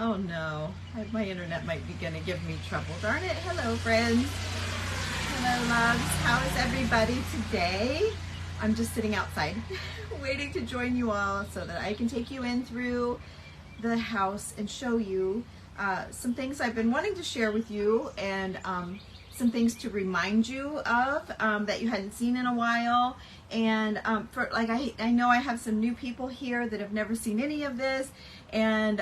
Oh no, my internet might be gonna give me trouble. Darn it. Hello, friends. Hello, loves. How is everybody today? I'm just sitting outside waiting to join you all so that I can take you in through the house and show you some things I've been wanting to share with you, and some things to remind you of that you hadn't seen in a while. And for like I know I have some new people here that have never seen any of this, and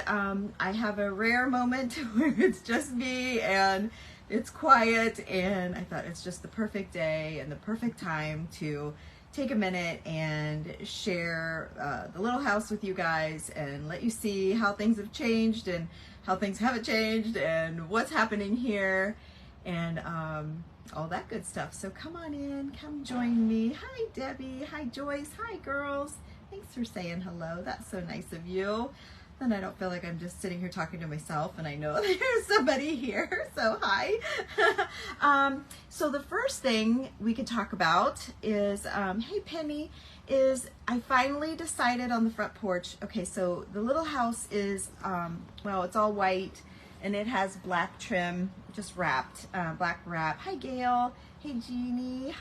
I have a rare moment where it's just me and it's quiet, and I thought it's just the perfect day and the perfect time to take a minute and share the little house with you guys and let you see how things have changed and how things haven't changed and what's happening here, and all that good stuff. So come on in, come join me. Hi Debbie, hi Joyce, hi girls. Thanks for saying hello. That's so nice of you. Then I don't feel like I'm just sitting here talking to myself, and I know there's somebody here, so hi. So the first thing we could talk about is, hey Penny, is I finally decided on the front porch. Okay, so the little house is, well, it's all white, and it has black trim, just wrapped, black wrap. Hi Gail, hey Jeannie,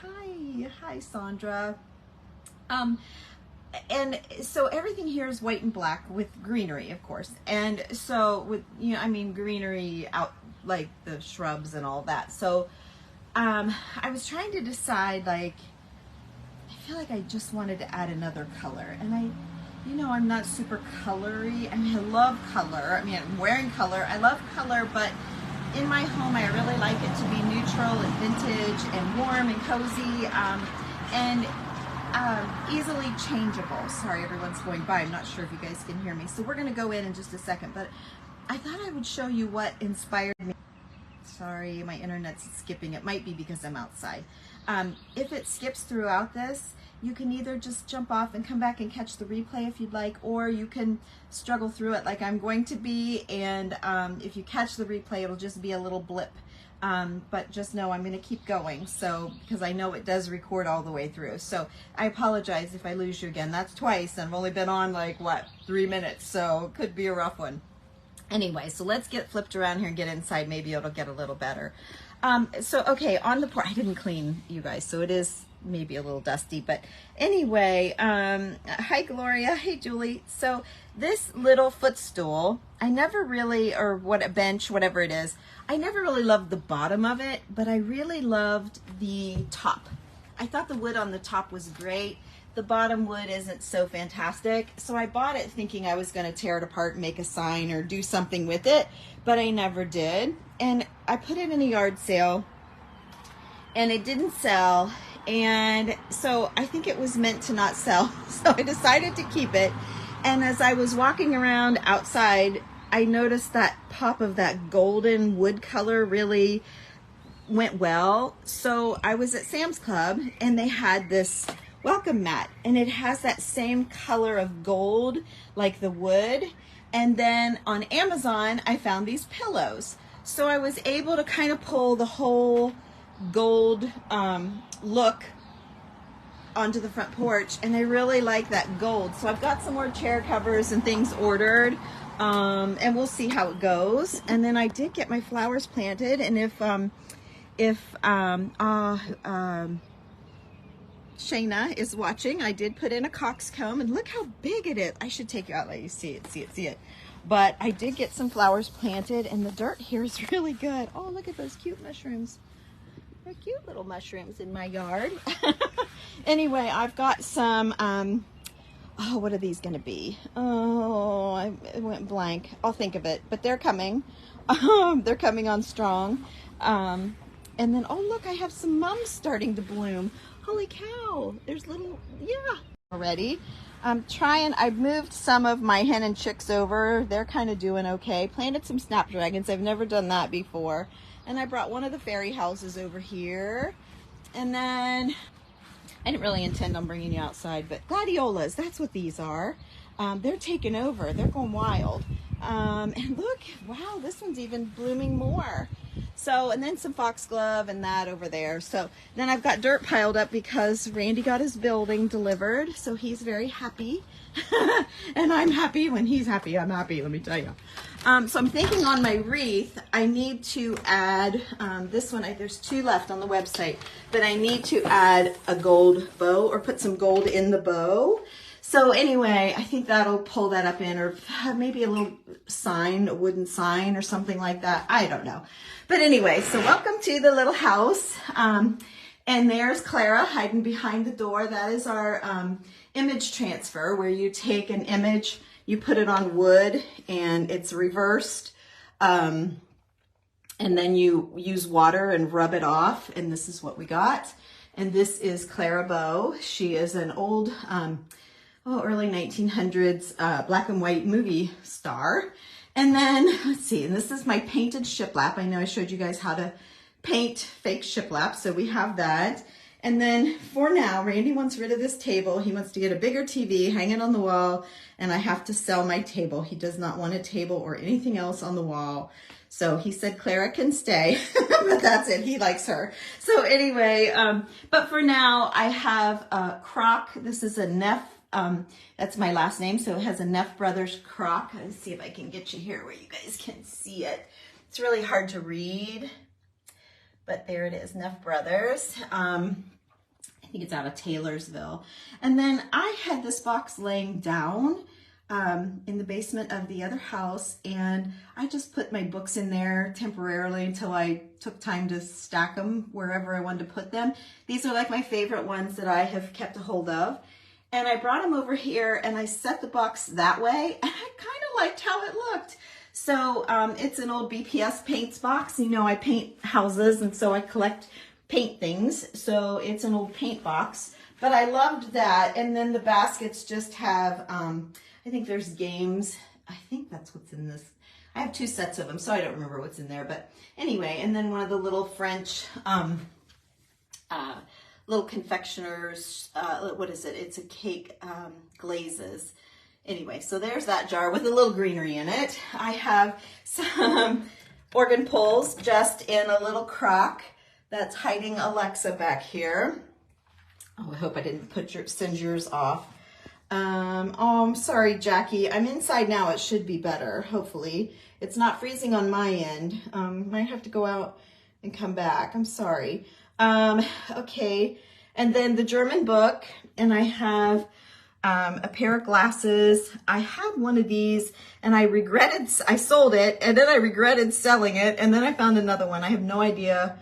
hi Sandra. And so everything here is white and black with greenery, of course. And so with, you know, I mean, greenery out, like the shrubs and all that. So I was trying to decide, like, I feel like I just wanted to add another color. And you know, I'm not super colory. I mean, I love color. I mean, I'm wearing color. I love color, but in my home, I really like it to be neutral and vintage and warm and cozy. And easily changeable. Sorry, everyone's going by. I'm not sure if you guys can hear me. So we're going to go in just a second, but I thought I would show you what inspired me. Sorry, my internet's skipping. It might be because I'm outside. If it skips throughout this, you can either just jump off and come back and catch the replay if you'd like, or you can struggle through it like I'm going to be, and if you catch the replay, it'll just be a little blip. But just know I'm going to keep going, so, because I know it does record all the way through. So I apologize if I lose you again. That's twice, and I've only been on like, what, 3 minutes, so it could be a rough one. Anyway, so let's get flipped around here and get inside. Maybe it'll get a little better. So, okay, on the porch, I didn't clean, you guys, so it is maybe a little dusty, but anyway, hi Gloria, hey Julie. So this little footstool, I never really, or what, a bench, whatever it is, I never really loved the bottom of it, but I really loved the top. I thought the wood on the top was great. The bottom wood isn't so fantastic. So I bought it thinking I was going to tear it apart and make a sign or do something with it, but I never did. And I put it in a yard sale and it didn't sell. And so I think it was meant to not sell. So I decided to keep it. And as I was walking around outside, I noticed that pop of that golden wood color really went well. So I was at Sam's Club and they had this welcome mat, and it has that same color of gold like the wood. And then on Amazon, I found these pillows. So I was able to kind of pull the whole gold look onto the front porch, and I really like that gold. So I've got some more chair covers and things ordered. And we'll see how it goes. And then I did get my flowers planted, and if Shayna is watching, I did put in a coxcomb, and look how big it is. I should take you out, let you see it. But I did get some flowers planted, and the dirt here is really good. Oh, look at those cute mushrooms. They're cute little mushrooms in my yard. Anyway, I've got some, oh, what are these going to be? Oh, I went blank. I'll think of it, but they're coming. They're coming on strong. And then, oh, look, I have some mums starting to bloom. Holy cow. There's little, yeah, already. I've moved some of my hen and chicks over. They're kind of doing okay. Planted some snapdragons. I've never done that before. And I brought one of the fairy houses over here. And then I didn't really intend on bringing you outside, but gladiolas, that's what these are. They're taking over. They're going wild. And look, wow, this one's even blooming more. So, and then some foxglove and that over there. So then I've got dirt piled up because Randy got his building delivered. So he's very happy. And I'm happy. When he's happy, I'm happy, let me tell you. So I'm thinking on my wreath, I need to add, this one, there's 2 left on the website, but I need to add a gold bow or put some gold in the bow. So anyway, I think that'll pull that up in, or maybe a little sign, a wooden sign or something like that. I don't know. But anyway, so welcome to the little house. And there's Clara hiding behind the door. That is our image transfer, where you take an image, you put it on wood and it's reversed. And then you use water and rub it off. And this is what we got. And this is Clara Bow. She is an old, early 1900s black and white movie star. And then, let's see, and this is my painted shiplap. I know I showed you guys how to paint fake shiplap, so we have that. And then for now, Randy wants rid of this table. He wants to get a bigger TV, hang it on the wall, and I have to sell my table. He does not want a table or anything else on the wall. So he said Clara can stay, but that's it. He likes her. So anyway, but for now, I have a crock. This is a Neff. That's my last name, so it has a Neff Brothers crock. Let's see if I can get you here where you guys can see it. It's really hard to read, but there it is, Neff Brothers. I think it's out of Taylorsville. And then I had this box laying down in the basement of the other house, and I just put my books in there temporarily until I took time to stack them wherever I wanted to put them. These are like my favorite ones that I have kept a hold of. And I brought them over here and I set the box that way, and I kind of liked how it looked. So it's an old BPS paints box. You know, I paint houses, and so I collect paint things. So it's an old paint box, but I loved that. And then the baskets just have, I think there's games. I think that's what's in this. I have 2 sets of them, so I don't remember what's in there. But anyway, and then one of the little French, little confectioners, what is it? It's a cake, glazes. Anyway, so there's that jar with a little greenery in it. I have some organ poles just in a little crock that's hiding Alexa back here. Oh, I hope I didn't send yours off. Oh, I'm sorry, Jackie. I'm inside now. It should be better, hopefully. It's not freezing on my end. Might have to go out and come back. I'm sorry. Okay, and then the German book, and I have a pair of glasses. I had one of these, and I sold it, and then I regretted selling it, and then I found another one. I have no idea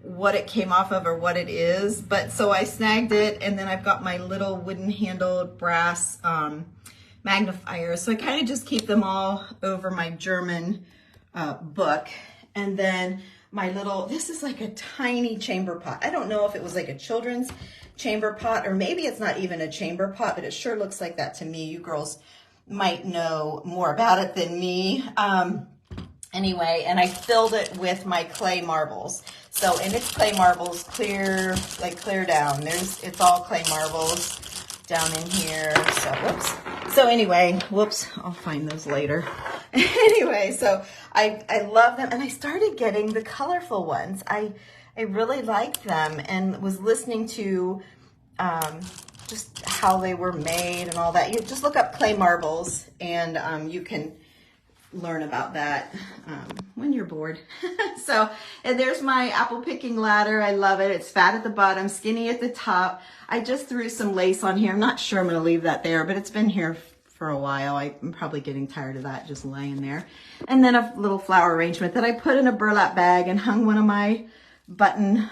what it came off of or what it is, but so I snagged it, and then I've got my little wooden handled brass magnifier, so I kind of just keep them all over my German book. And then my little, this is like a tiny chamber pot. I don't know if it was like a children's chamber pot, or maybe it's not even a chamber pot, but it sure looks like that to me. You girls might know more about it than me. Anyway, and I filled it with my clay marbles. So, and it's clay marbles clear down. It's all clay marbles down in here. So, whoops. So anyway, whoops, I'll find those later. Anyway, so I love them, and I started getting the colorful ones. I really liked them, and was listening to just how they were made and all that. You just look up clay marbles, and you can learn about that when you're bored. So, and there's my apple picking ladder. I love it. It's fat at the bottom, skinny at the top. I just threw some lace on here. I'm not sure I'm going to leave that there, but it's been here for a while. I'm probably getting tired of that just laying there. And then a little flower arrangement that I put in a burlap bag and hung one of my button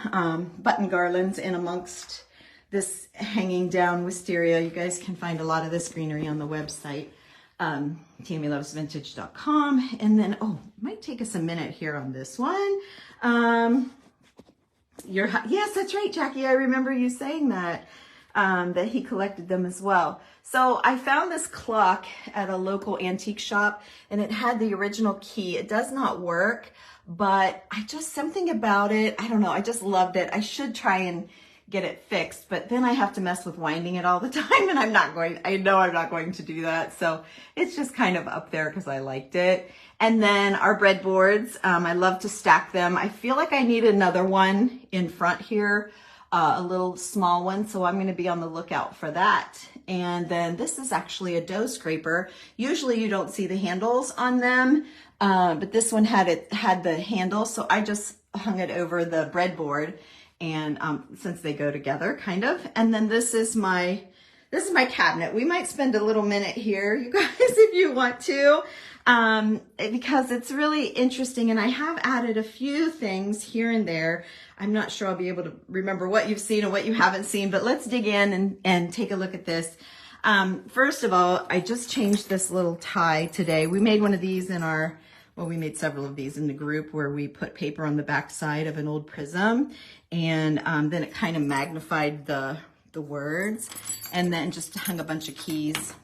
garlands in amongst this hanging down wisteria. You guys can find a lot of this greenery on the website, TammyLovesVintage.com. And then, oh, it might take us a minute here on this one. Yes, that's right, Jackie. I remember you saying that, that he collected them as well. So I found this clock at a local antique shop, and it had the original key. It does not work, but something about it, I don't know, I just loved it. I should try and get it fixed, but then I have to mess with winding it all the time, and I know I'm not going to do that. So it's just kind of up there because I liked it. And then our breadboards, I love to stack them. I feel like I need another one in front here, a little small one. So I'm going to be on the lookout for that. And then this is actually a dough scraper. Usually you don't see the handles on them, but this one had the handle. So I just hung it over the breadboard, and since they go together kind of. And then this is my cabinet. We might spend a little minute here, you guys, if you want to, because it's really interesting, and I have added a few things here and there. I'm not sure I'll be able to remember what you've seen and what you haven't seen, but let's dig in and take a look at this. First of all, I just changed this little tie today. We made one of these in we made several of these in the group where we put paper on the back side of an old prism, and then it kind of magnified the words, and then just hung a bunch of keys.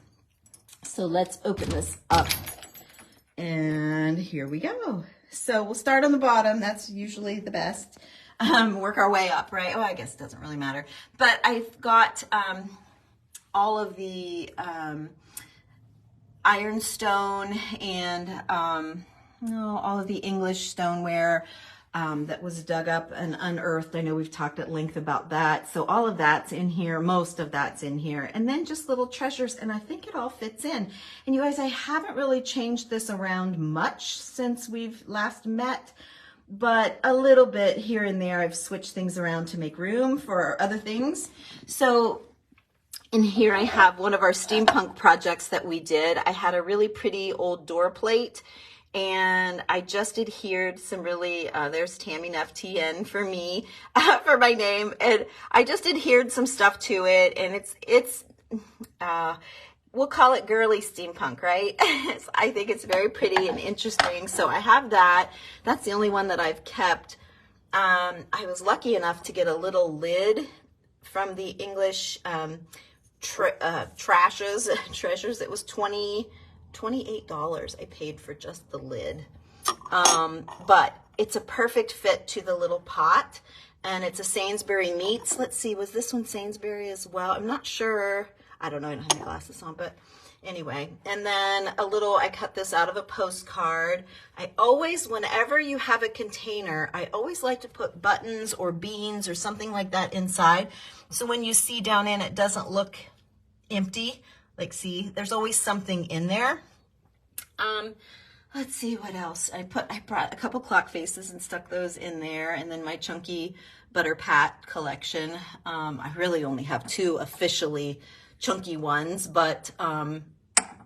So let's open this up, and here we go. So we'll start on the bottom. That's usually the best. Work our way up, right? Oh, I guess it doesn't really matter. But I've got all of the ironstone and all of the English stoneware that was dug up and unearthed. I know we've talked at length about that. So all of that's in here. Most of that's in here. And then just little treasures. And I think it all fits in. And you guys, I haven't really changed this around much since we've last met, but a little bit here and there. I've switched things around to make room for other things. So in here I have one of our steampunk projects that we did. I had a really pretty old door plate, and I just adhered some really, there's Tammy Neff TN for me, for my name. And I just adhered some stuff to it, and it's we'll call it girly steampunk, right? I think it's very pretty and interesting. So I have that. That's the only one that I've kept. I was lucky enough to get a little lid from the English treasures. It was $28 I paid for just the lid. But it's a perfect fit to the little pot, and it's a Sainsbury Meats. Let's see, was this one Sainsbury as well? I'm not sure. I don't know, I don't have my glasses on, but anyway. And then I cut this out of a postcard. I always, whenever you have a container, I always like to put buttons or beans or something like that inside. So when you see down in, it doesn't look empty. Like, see, there's always something in there. Let's see what else. I brought a couple clock faces and stuck those in there. And then my chunky butter pat collection. I really only have two officially chunky ones, but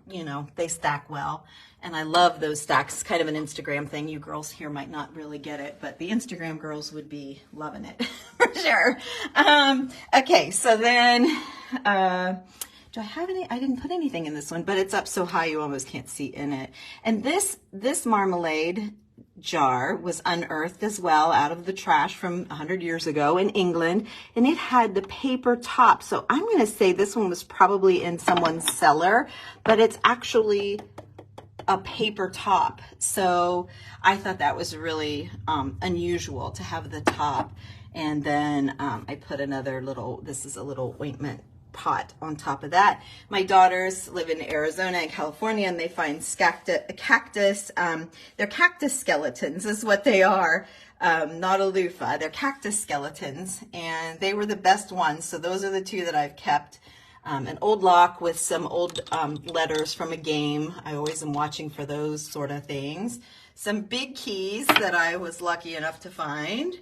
you know, they stack well, and I love those stacks. It's kind of an Instagram thing. You girls here might not really get it, but the Instagram girls would be loving it for sure. Okay, so then do I have any? I didn't put anything in this one, but it's up so high you almost can't see in it. And this marmalade jar was unearthed as well out of the trash from 100 years ago in England, and it had the paper top. So I'm going to say this one was probably in someone's cellar, but it's actually a paper top. So I thought that was really unusual to have the top. And then I put another little, this is a little ointment pot on top of that. My daughters live in Arizona and California, and they find cactus. They're cactus skeletons is what they are, not a loofah. They're cactus skeletons, and they were the best ones. So those are the two that I've kept. An old lock with some old letters from a game. I always am watching for those sort of things. Some big keys that I was lucky enough to find.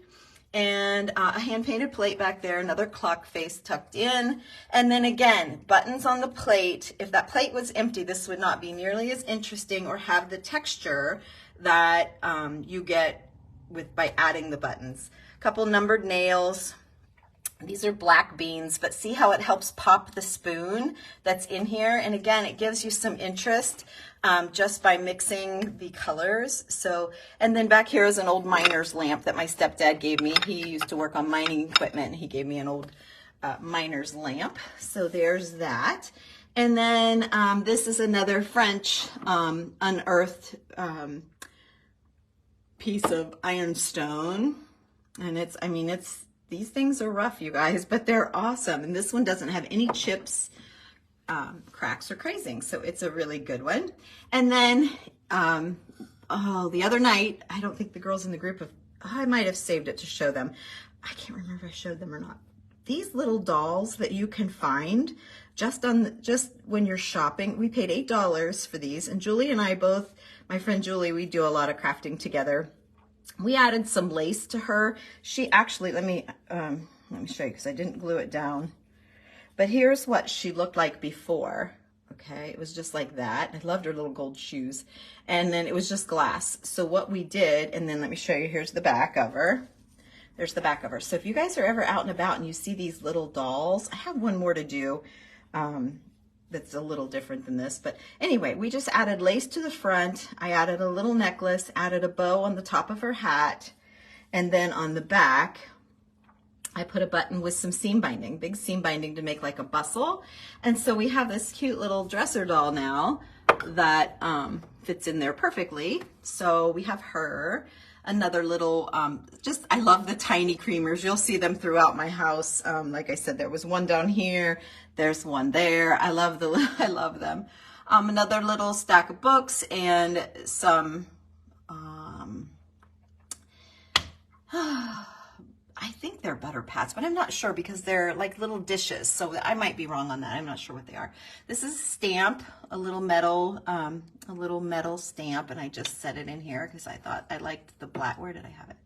And a hand-painted plate back there, another clock face tucked in. And then again, buttons on the plate. If that plate was empty, this would not be nearly as interesting or have the texture that you get by adding the buttons. A couple numbered nails. These are black beans, but see how it helps pop the spoon that's in here? And again, it gives you some interest just by mixing the colors. So, and then back here is an old miner's lamp that my stepdad gave me. He used to work on mining equipment, and he gave me an old miner's lamp. So there's that. And then this is another French unearthed piece of ironstone. And it's, I mean, it's These things are rough, you guys, but they're awesome. And this one doesn't have any chips, cracks, or crazing. So it's a really good one. And then, the other night, I don't think the girls in the group I might have saved it to show them. I can't remember if I showed them or not. These little dolls that you can find just when you're shopping. We paid $8 for these, and Julie and I both, my friend Julie, we do a lot of crafting together. We added some lace to her. She actually, let me show you because I didn't glue it down. But here's what she looked like before. Okay, it was just like that. I loved her little gold shoes. And then it was just glass. So what we did, and then let me show you, here's the back of her. There's the back of her. So if you guys are ever out and about and you see these little dolls, I have one more to do that's a little different than this. But anyway, we just added lace to the front. I added a little necklace, added a bow on the top of her hat. And then on the back, I put a button with some seam binding, big seam binding to make like a bustle. And so we have this cute little dresser doll now that fits in there perfectly. So we have her. Another little, I love the tiny creamers. You'll see them throughout my house. Like I said, there was one down here. There's one there. I love them. Another little stack of books and some, I think they're butter pats, but I'm not sure because they're like little dishes. So I might be wrong on that. I'm not sure what they are. This is a stamp, a little metal stamp. And I just set it in here because I thought I liked the black. Where did I have it?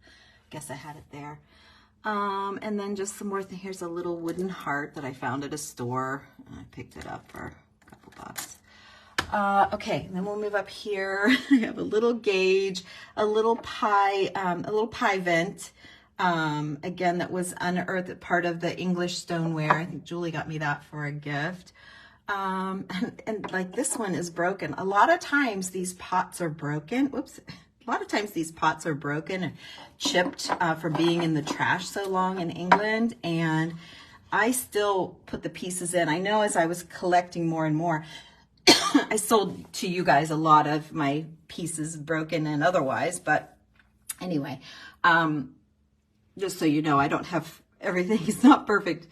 Guess I had it there. And then just some more things. Here's a little wooden heart that I found at a store. I picked it up for a couple bucks. Okay, and then we'll move up here. I have a little gauge, a little pie vent. Again, that was unearthed, part of the English stoneware. I think Julie got me that for a gift. And like this one is broken. A lot of times these pots are broken. Whoops. A lot of times these pots are broken and chipped from being in the trash so long in England. And I still put the pieces in. I know as I was collecting more and more, I sold to you guys a lot of my pieces, broken and otherwise. But anyway, just so you know, I don't have everything. It's not perfect.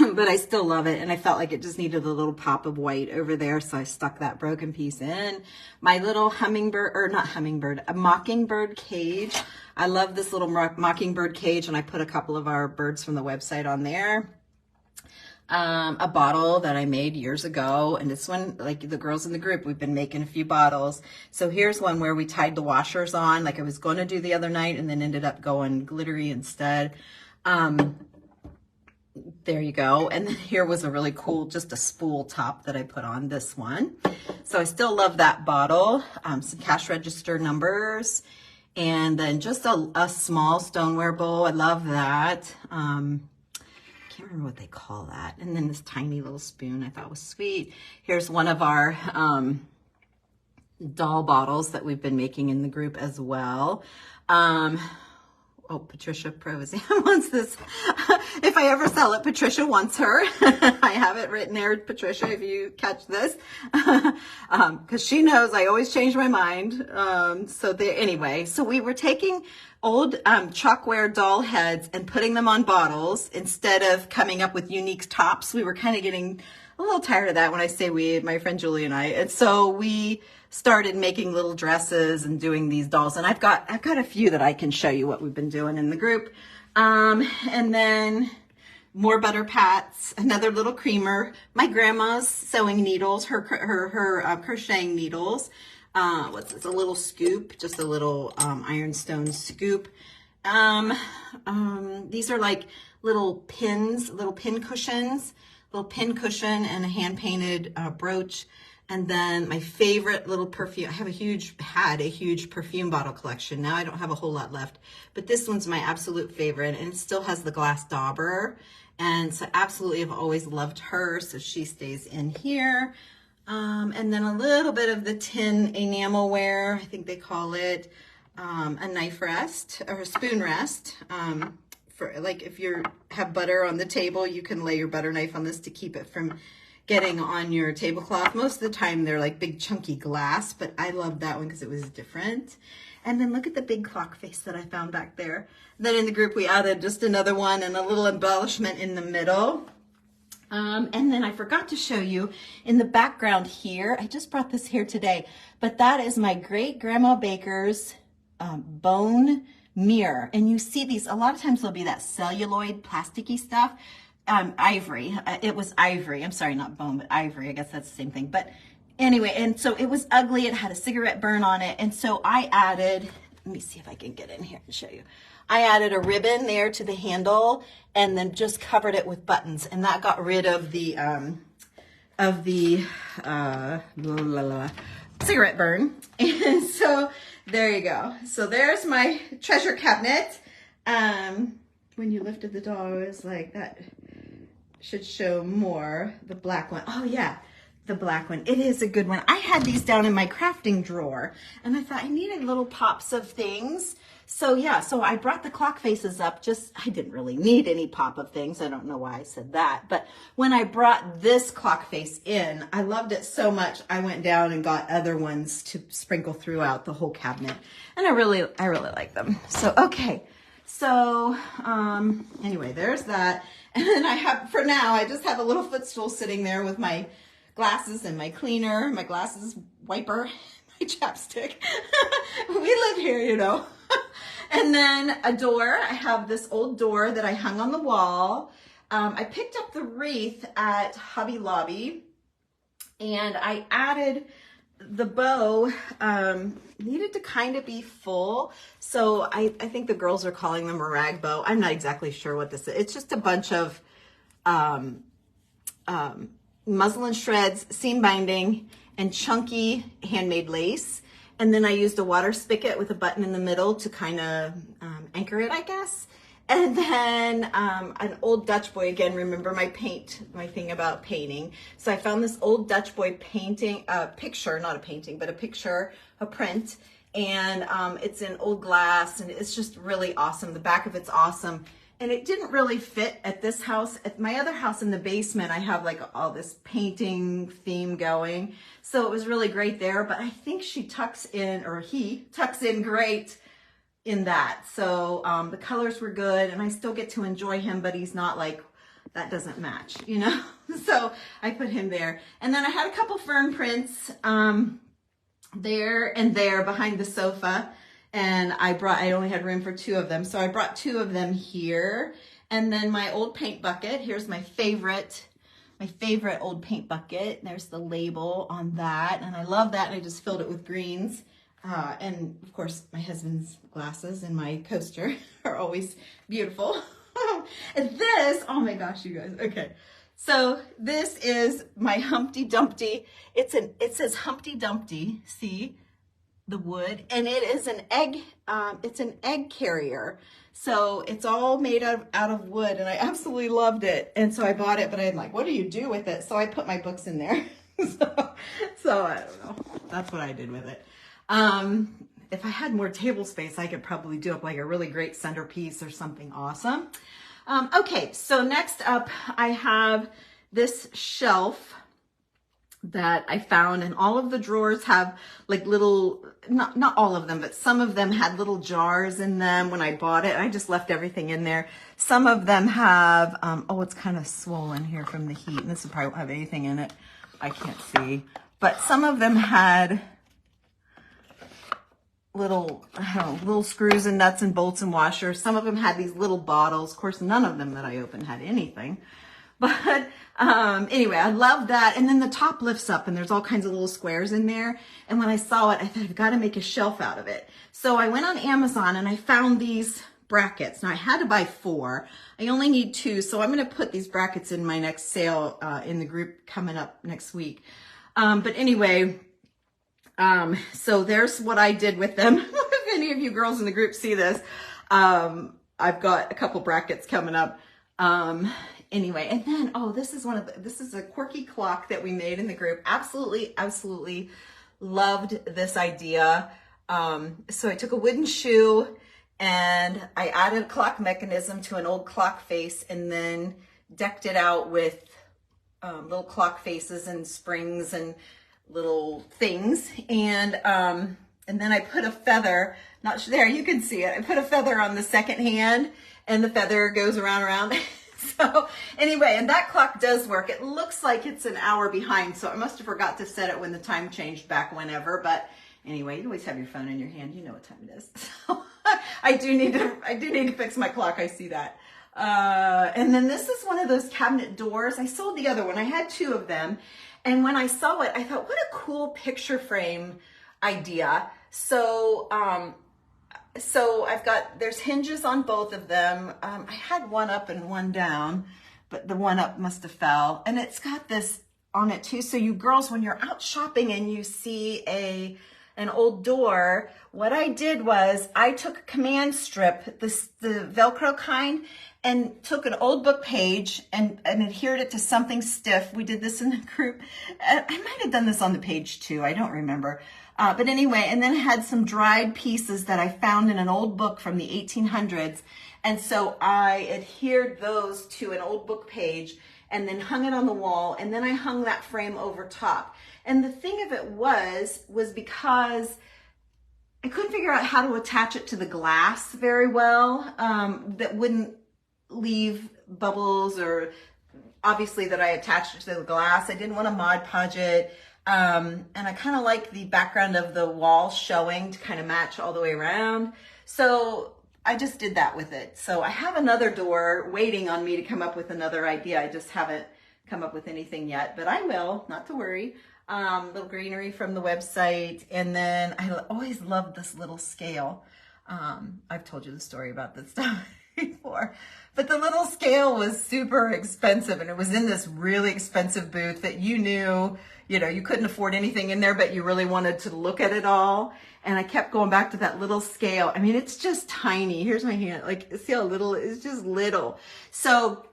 But I still love it. And I felt like it just needed a little pop of white over there. So I stuck that broken piece in. My little a mockingbird cage. I love this little mockingbird cage. And I put a couple of our birds from the website on there. A bottle that I made years ago. And this one, like the girls in the group, we've been making a few bottles. So here's one where we tied the washers on, like I was going to do the other night, and then ended up going glittery instead. There you go. And then here was a really cool, just a spool top that I put on this one. So I still love that bottle. Some cash register numbers, and then just a small stoneware bowl. I love that. Can't remember what they call that. And then this tiny little spoon I thought was sweet. Here's one of our doll bottles that we've been making in the group as well. Oh, Patricia Provozan wants this. If I ever sell it, Patricia wants her. I have it written there, Patricia, if you catch this. Because she knows I always change my mind. Anyway, so we were taking old chalkware doll heads and putting them on bottles instead of coming up with unique tops. We were kind of getting a little tired of that. When I say we, my friend Julie and I. And so we started making little dresses and doing these dolls. And I've got a few that I can show you what we've been doing in the group. And then more butter pats, another little creamer, my grandma's sewing needles, her crocheting needles. What's this? A little scoop, just a little ironstone scoop. These are like little pins, little pin cushions, little pin cushion and a hand painted brooch. And then my favorite little perfume, I had a huge perfume bottle collection. Now I don't have a whole lot left, but this one's my absolute favorite, and it still has the glass dauber. And so absolutely have always loved her. So she stays in here. And then a little bit of the tin enamelware, I think they call it, a knife rest or a spoon rest. For like if you have butter on the table, you can lay your butter knife on this to keep it from getting on your tablecloth. Most of the time they're like big chunky glass, but I love that one because it was different. And then look at the big clock face that I found back there. Then in the group we added just another one and a little embellishment in the middle. And then I forgot to show you in the background here, I just brought this here today, but that is my great grandma Baker's bone mirror. And you see these, a lot of times there'll be that celluloid plasticky stuff. Ivory, it was ivory. I'm sorry, not bone, but ivory. I guess that's the same thing. But anyway, and so it was ugly. It had a cigarette burn on it. And so I added, let me see if I can get in here and show you. I added a ribbon there to the handle and then just covered it with buttons. And that got rid of the cigarette burn. And so there you go. So there's my treasure cabinet. When you lifted the doll, it was like, that should show more. The black one. Oh yeah, the black one. It is a good one. I had these down in my crafting drawer and I thought I needed little pops of things. So yeah, so I brought the clock faces up. I didn't really need any pop of things. I don't know why I said that. But when I brought this clock face in, I loved it so much. I went down and got other ones to sprinkle throughout the whole cabinet. And I really like them. So, okay. So, anyway, there's that. And then for now, I just have a little footstool sitting there with my glasses and my cleaner, my glasses wiper, my chapstick. We live here, you know. And then a door. I have this old door that I hung on the wall. I picked up the wreath at Hobby Lobby and I added the bow, needed to kind of be full. So I think the girls are calling them a rag bow. I'm not exactly sure what this is. It's just a bunch of muslin shreds, seam binding, and chunky handmade lace. And then I used a water spigot with a button in the middle to kind of anchor it, I guess. And then an old Dutch boy, again, remember my thing about painting. So I found this old Dutch boy painting, picture, not a painting, but a picture, a print. And it's in old glass and it's just really awesome. The back of it's awesome. And it didn't really fit at this house. At my other house in the basement, I have like all this painting theme going. So it was really great there, but I think she tucks in, or he tucks in great in that. So the colors were good and I still get to enjoy him, but he's not like, that doesn't match, you know? So I put him there. And then I had a couple fern prints there and there behind the sofa. And I only had room for 2 of them. So I brought 2 of them here. And then my old paint bucket. Here's my favorite old paint bucket. There's the label on that. And I love that. And I just filled it with greens. And of course, my husband's glasses and my coaster are always beautiful. And this, oh my gosh, you guys. Okay. So this is my Humpty Dumpty. It says Humpty Dumpty. See? The wood, and it is an egg, it's an egg carrier. So it's all made out of wood and I absolutely loved it. And so I bought it, but I'm like, what do you do with it? So I put my books in there. so I don't know. That's what I did with it. If I had more table space, I could probably do up like a really great centerpiece or something awesome. Okay, so next up I have this shelf that I found, and all of the drawers have like little, not all of them, but some of them had little jars in them when I bought it. I just left everything in there. Some of them have, oh, it's kind of swollen here from the heat, and this will probably won't have anything in it. I can't see. But some of them had little, I don't know, little screws and nuts and bolts and washers. Some of them had these little bottles. Of course, none of them that I opened had anything. But anyway, I love that. And then the top lifts up and there's all kinds of little squares in there. And when I saw it, I thought I've got to make a shelf out of it. So I went on Amazon and I found these brackets. Now I had to buy 4. I only need 2. So I'm going to put these brackets in my next sale in the group coming up next week. But anyway, so there's what I did with them. If any of you girls in the group see this, I've got a couple brackets coming up. Anyway, and then, oh, this is a quirky clock that we made in the group. Absolutely loved this idea. So I took a wooden shoe and I added a clock mechanism to an old clock face and then decked it out with little clock faces and springs and little things. And then I put a feather, not sure, there, you can see it. I put a feather on the second hand and the feather goes around. So anyway, and that clock does work. It looks like it's an hour behind, so I must have forgot to set it when the time changed back whenever. But anyway, you always have your phone in your hand. You know what time it is. So I do need to fix my clock. I see that. And then this is one of those cabinet doors. I sold the other one. I had two of them. And when I saw it, I thought, what a cool picture frame idea. So there's hinges on both of them. I had one up and one down, but the one up must have fell. And it's got this on it too. So you girls, when you're out shopping and you see an old door, what I did was I took a command strip, the Velcro kind, and took an old book page and adhered it to something stiff. We did this in the group. I might have done this on the page too. I don't remember. But anyway, and then I had some dried pieces that I found in an old book from the 1800s. And so I adhered those to an old book page and then hung it on the wall. And then I hung that frame over top. And the thing of it was because I couldn't figure out how to attach it to the glass very well, that wouldn't leave bubbles, or obviously that I attached it to the glass. I didn't want to Mod Podge it. And I kind of like the background of the wall showing to kind of match all the way around. So I just did that with it. So I have another door waiting on me to come up with another idea. I just haven't come up with anything yet, but I will, not to worry. Little greenery from the website. And then I always loved this little scale. I've told you the story about this stuff before, but the little scale was super expensive, and it was in this really expensive booth that you knew, you couldn't afford anything in there, but you really wanted to look at it all. And I kept going back to that little scale. I mean, it's just tiny. Here's my hand. Like, see how little it is? Just little. So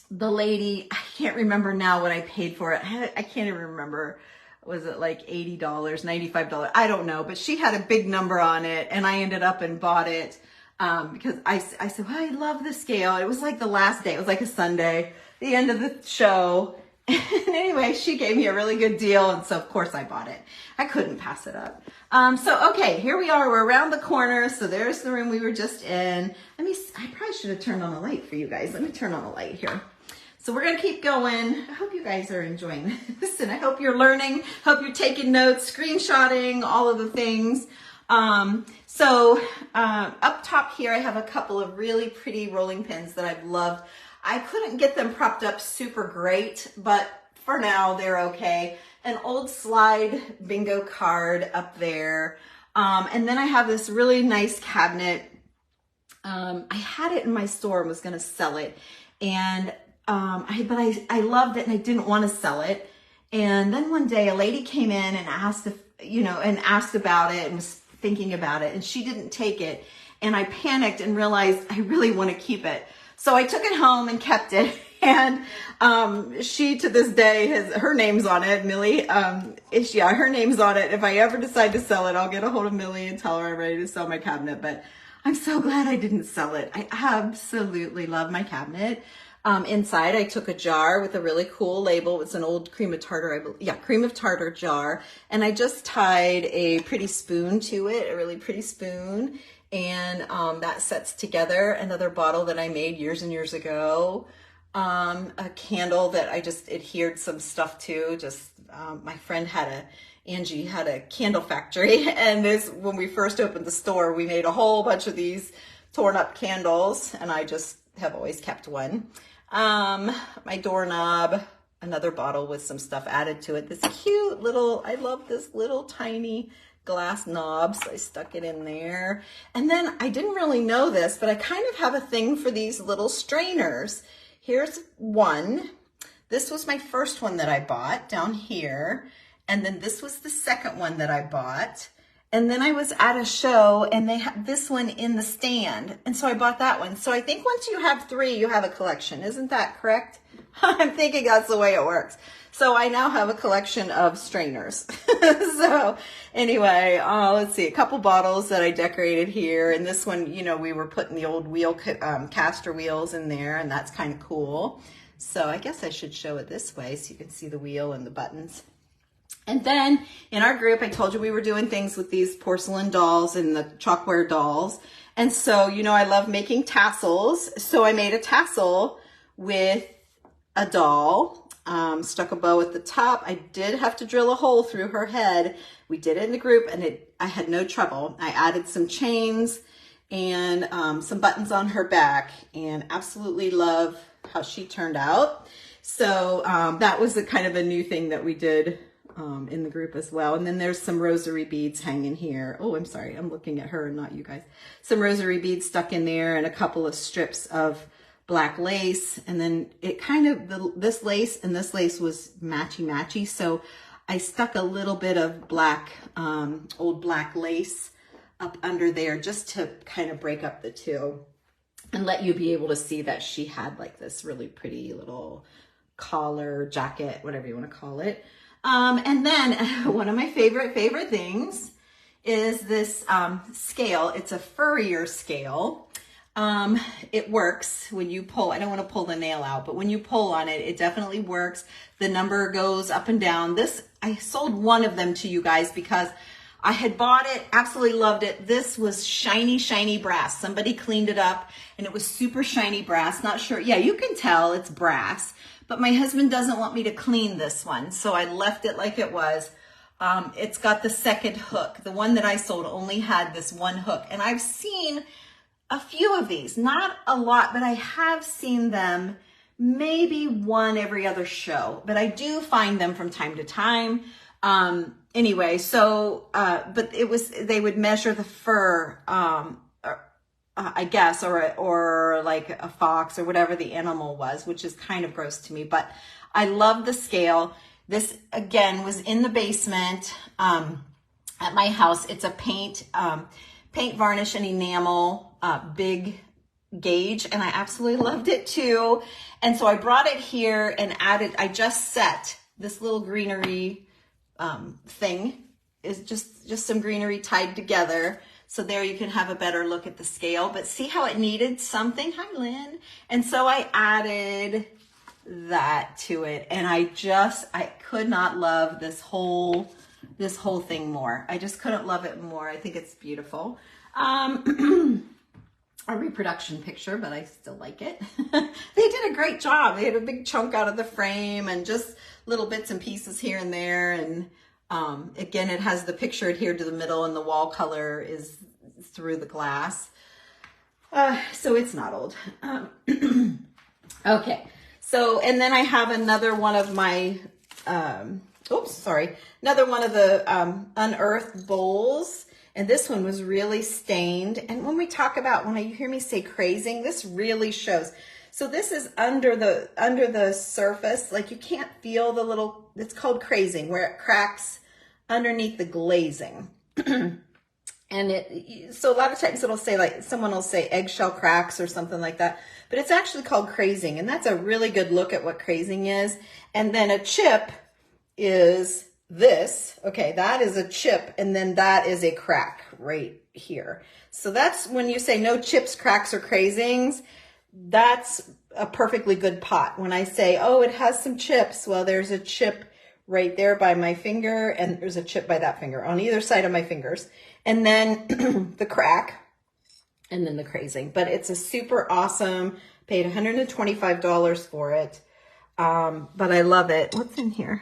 the lady, I can't remember now what I paid for it. I can't even remember. Was it like $80, $95? I don't know, but she had a big number on it, and I ended up and bought it because I said, well, I love the scale. It was like the last day. It was like a Sunday, the end of the show. And anyway, she gave me a really good deal, and so of course I bought it. I couldn't pass it up. So okay, here we are. We're around the corner. So there's the room we were just in. I probably should have turned on a light for you guys. Let me turn on a light here. So we're gonna keep going. I hope you guys are enjoying this, and I hope you're learning, hope you're taking notes, screenshotting, all of the things. Up top here, I have a couple of really pretty rolling pins that I've loved. I couldn't get them propped up super great, but for now they're okay. An old slide bingo card up there. And then I have this really nice cabinet. I had it in my store and was gonna sell it. And I loved it and I didn't want to sell it. And then one day a lady came in and asked about it and was thinking about it, and she didn't take it. And I panicked and realized I really want to keep it. So I took it home and kept it. And she, to this day, her name's on it, Millie. Her name's on it. If I ever decide to sell it, I'll get a hold of Millie and tell her I'm ready to sell my cabinet. But I'm so glad I didn't sell it. I absolutely love my cabinet. Inside, I took a jar with a really cool label. It's an old cream of tartar, cream of tartar jar. And I just tied a pretty spoon to it, a really pretty spoon. And that sets together another bottle that I made years and years ago. A candle that I just adhered some stuff to. My friend Angie had a candle factory. And when we first opened the store, we made a whole bunch of these torn up candles. And I just have always kept one. My doorknob, another bottle with some stuff added to it. This cute little, I love this little tiny glass knob, so I stuck it in there. And then I didn't really know this, but I kind of have a thing for these little strainers. Here's one. This was my first one that I bought down here. And then this was the second one that I bought. And then I was at a show and they had this one in the stand. And so I bought that one. So I think once you have 3, you have a collection. Isn't that correct? I'm thinking that's the way it works. So I now have a collection of strainers. So anyway, let's see, a couple bottles that I decorated here. And this one, we were putting the old caster wheels in there, and that's kind of cool. So I guess I should show it this way so you can see the wheel and the buttons. And then in our group, I told you we were doing things with these porcelain dolls and the chalkware dolls. And so, you know, I love making tassels. So I made a tassel with a doll, stuck a bow at the top. I did have to drill a hole through her head. We did it in the group and I had no trouble. I added some chains and some buttons on her back, and absolutely love how she turned out. So that was a kind of a new thing that we did in the group as well. And then there's some rosary beads hanging here. Oh, I'm sorry. I'm looking at her and not you guys. Some rosary beads stuck in there and a couple of strips of black lace. And then it kind of, this lace and this lace was matchy-matchy. So I stuck a little bit of black, old black lace up under there just to kind of break up the two and let you be able to see that she had like this really pretty little collar, jacket, whatever you want to call it. And then one of my favorite things is this scale. It's a furrier scale. It works when you pull. I don't want to pull the nail out, but when you pull on it, it definitely works. The number goes up and down. This, I sold one of them to you guys because I had bought it, absolutely loved it. This was shiny, shiny brass. Somebody cleaned it up and it was super shiny brass. Not sure. Yeah, you can tell it's brass, but my husband doesn't want me to clean this one. So I left it like it was. It's got the second hook. The one that I sold only had this one hook. And I've seen a few of these, not a lot, but I have seen them maybe one every other show, but I do find them from time to time. Anyway, so, but it was, they would measure the fur, I guess, or like a fox or whatever the animal was, which is kind of gross to me, but I love the scale. This again was in the basement, at my house. It's a paint varnish and enamel, big gauge, and I absolutely loved it too. And so I brought it here and added, I just set this little greenery thing is just some greenery tied together. So there you can have a better look at the scale, but see how it needed something. Hi, Lynn. And so I added that to it. And I could not love this whole thing more. I just couldn't love it more. I think it's beautiful. A reproduction picture, but I still like it. They did a great job. They had a big chunk out of the frame and just little bits and pieces here and there. And again, it has the picture adhered to the middle and the wall color is through the glass. So it's not old. Okay. So, and then I have another one of my, another one of the unearthed bowls. And this one was really stained. And when we talk about, when you hear me say crazing, this really shows. So this is under the surface, like you can't feel the little, it's called crazing, where it cracks underneath the glazing. And so a lot of times it'll say, like, someone will say eggshell cracks or something like that, but it's actually called crazing. And that's a really good look at what crazing is. And then a chip is this. Okay, that is a chip, and then that is a crack right here. So that's when you say no chips, cracks, or crazings, that's a perfectly good pot. When I say, oh, it has some chips, well, there's a chip right there by my finger, and there's a chip by that finger on either side of my fingers. And then the crack, and then the crazing. But it's a super awesome, paid $125 for it. But I love it. What's in here?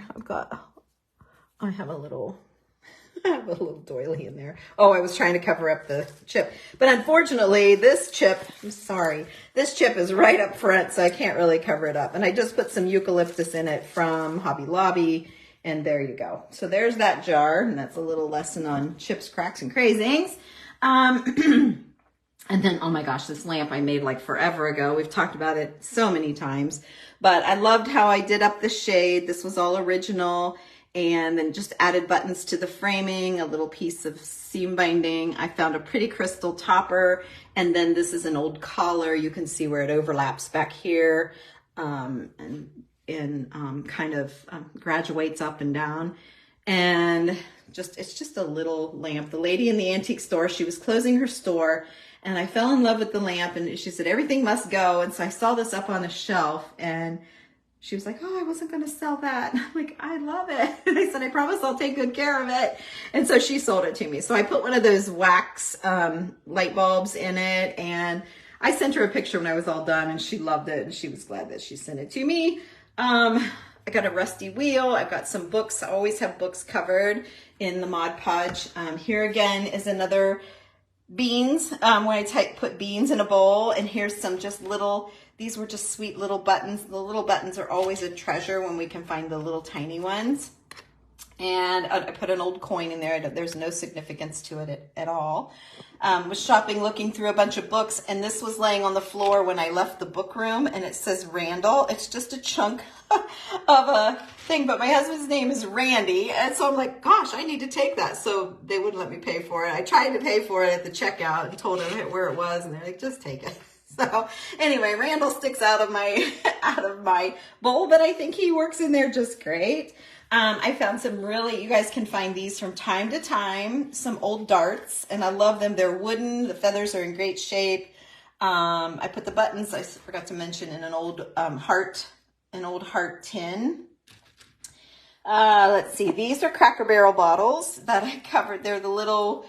I have a little doily in there. Oh, I was trying to cover up the chip. But unfortunately, this chip is right up front, so I can't really cover it up. And I just put some eucalyptus in it from Hobby Lobby, and there you go. So there's that jar, and that's a little lesson on chips, cracks, and crazings. And then, oh my gosh, this lamp I made like forever ago. We've talked about it so many times, but I loved how I did up the shade. This was all original. And then just added buttons to the framing, a little piece of seam binding. I found a pretty crystal topper, and then this is an old collar. You can see where it overlaps back here, and kind of graduates up and down. And it's just a little lamp. The lady in the antique store, she was closing her store, and I fell in love with the lamp, and she said, everything must go. And so I saw this up on a shelf, and she was like, oh, I wasn't going to sell that. And I'm like, I love it. And I said, I promise I'll take good care of it. And so she sold it to me. So I put one of those wax light bulbs in it, and I sent her a picture when I was all done, and she loved it, and she was glad that she sent it to me. I got a rusty wheel. I've got some books. I always have books covered in the Mod Podge. Here again is another beans, when I put beans in a bowl, and here's some just little, these were just sweet little buttons. The little buttons are always a treasure when we can find the little tiny ones. And I put an old coin in there. There's no significance to it at all. Was shopping, looking through a bunch of books, and this was laying on the floor when I left the book room, and it says Randall. It's just a chunk of a thing, but my husband's name is Randy, and so I'm like, gosh, I need to take that. So they wouldn't let me pay for it. I tried to pay for it at the checkout and told them where it was, and they're like, just take it. So anyway, Randall sticks out of my bowl, but I think he works in there just great. I found some really, you guys can find these from time to time, some old darts, and I love them. They're wooden. The feathers are in great shape. I put the buttons, I forgot to mention, in an old heart tin. Let's see, these are Cracker Barrel bottles that I covered. They're the little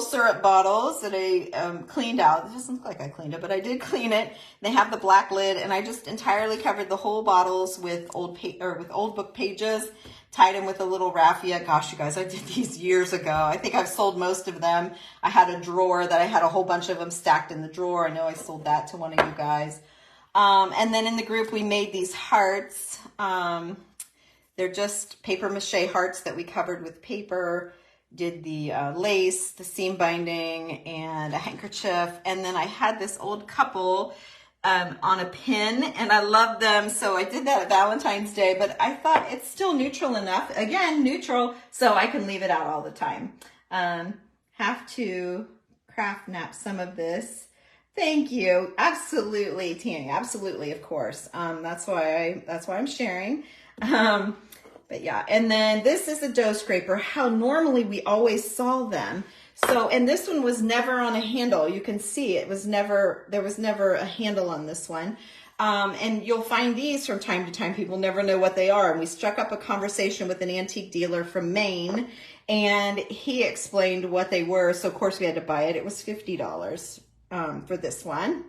syrup bottles that I cleaned out. It doesn't look like I cleaned it, but I did clean it. They have the black lid, and I just entirely covered the whole bottles with old book pages, tied them with a little raffia. Gosh, you guys, I did these years ago. I think I've sold most of them. I had a drawer that I had a whole bunch of them stacked in the drawer. I know I sold that to one of you guys. And then in the group, we made these hearts. They're just paper mache hearts that we covered with paper. Did the lace, the seam binding, and a handkerchief. And then I had this old couple on a pin, and I love them. So I did that at Valentine's Day, but I thought it's still neutral enough. Again, neutral, so I can leave it out all the time. Have to craft nap some of this. Thank you. Absolutely, Tammy. Absolutely, of course. That's why I'm sharing. But yeah, and then this is a dough scraper, how normally we always saw them. So, and this one was never on a handle. You can see there was never a handle on this one. And you'll find these from time to time. People never know what they are. And we struck up a conversation with an antique dealer from Maine, and he explained what they were. So of course we had to buy it. It was $50 for this one.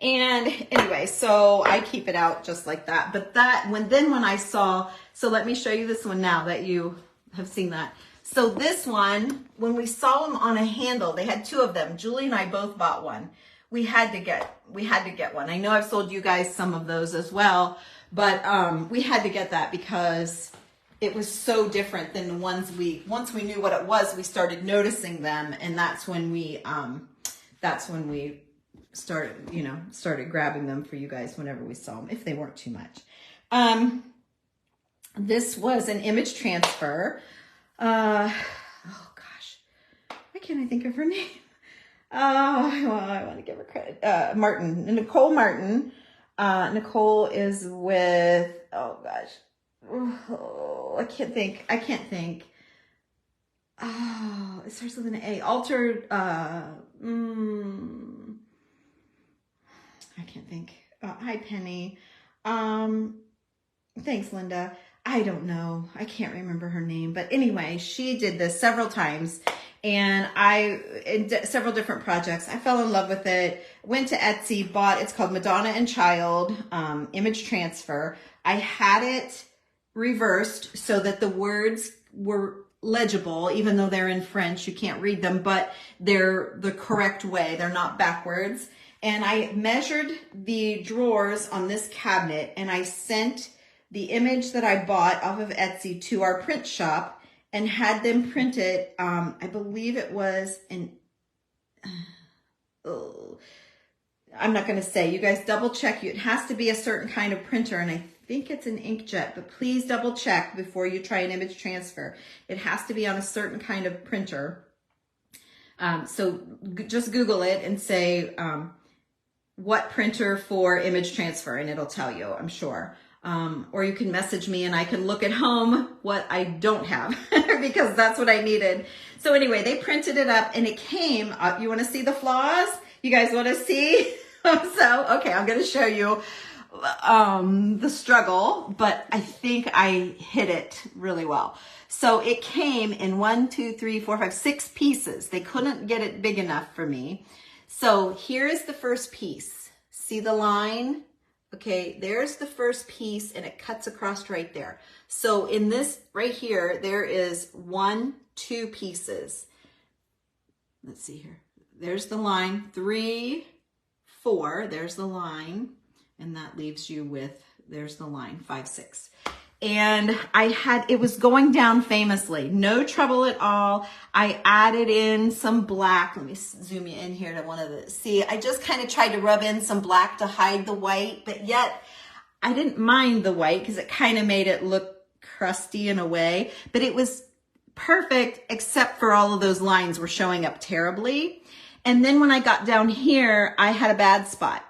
And anyway, so I keep it out just like that. But when I saw, so let me show you this one now that you have seen that. So this one, when we saw them on a handle, they had two of them. Julie and I both bought one. We had to get one. I know I've sold you guys some of those as well, but we had to get that because it was so different than the ones once we knew what it was, we started noticing them, and that's when we started grabbing them for you guys whenever we saw them, if they weren't too much. This was an image transfer. Oh gosh, why can't I think of her name? Oh, well, I want to give her credit. Nicole Martin. Nicole is with, oh gosh. Oh, I can't think. Oh, it starts with an A. Altered, I can't think. Hi, Penny. Thanks, Linda. I don't know. I can't remember her name. But anyway, she did this several times, and in several different projects. I fell in love with it. Went to Etsy, bought, it's called Madonna and Child, image transfer. I had it reversed so that the words were legible, even though they're in French. You can't read them, but they're the correct way. They're not backwards. And I measured the drawers on this cabinet, and I sent the image that I bought off of Etsy to our print shop and had them print it. I believe it was I'm not going to say. You guys double check. It has to be a certain kind of printer, and I think it's an inkjet, but please double check before you try an image transfer. It has to be on a certain kind of printer. So just Google it and say what printer for image transfer, and it'll tell you, I'm sure. Or you can message me and I can look at home what I don't have because that's what I needed. So anyway, they printed it up and it came up. You want to see the flaws? You guys want to see? So, okay, I'm going to show you. the struggle, but I think I hit it really well. So it came in 6 pieces. They couldn't get it big enough for me. So here is the first piece. See the line? Okay, there's the first piece and it cuts across right there. So in this right here, there is 2 pieces. Let's see here. There's the line, 3, 4, there's the line. And that leaves you with, there's the line, 5, 6. And it was going down famously. No trouble at all. I added in some black. Let me zoom you in here to one of the, see, I just kind of tried to rub in some black to hide the white, but yet I didn't mind the white because it kind of made it look crusty in a way, but it was perfect except for all of those lines were showing up terribly. And then when I got down here, I had a bad spot.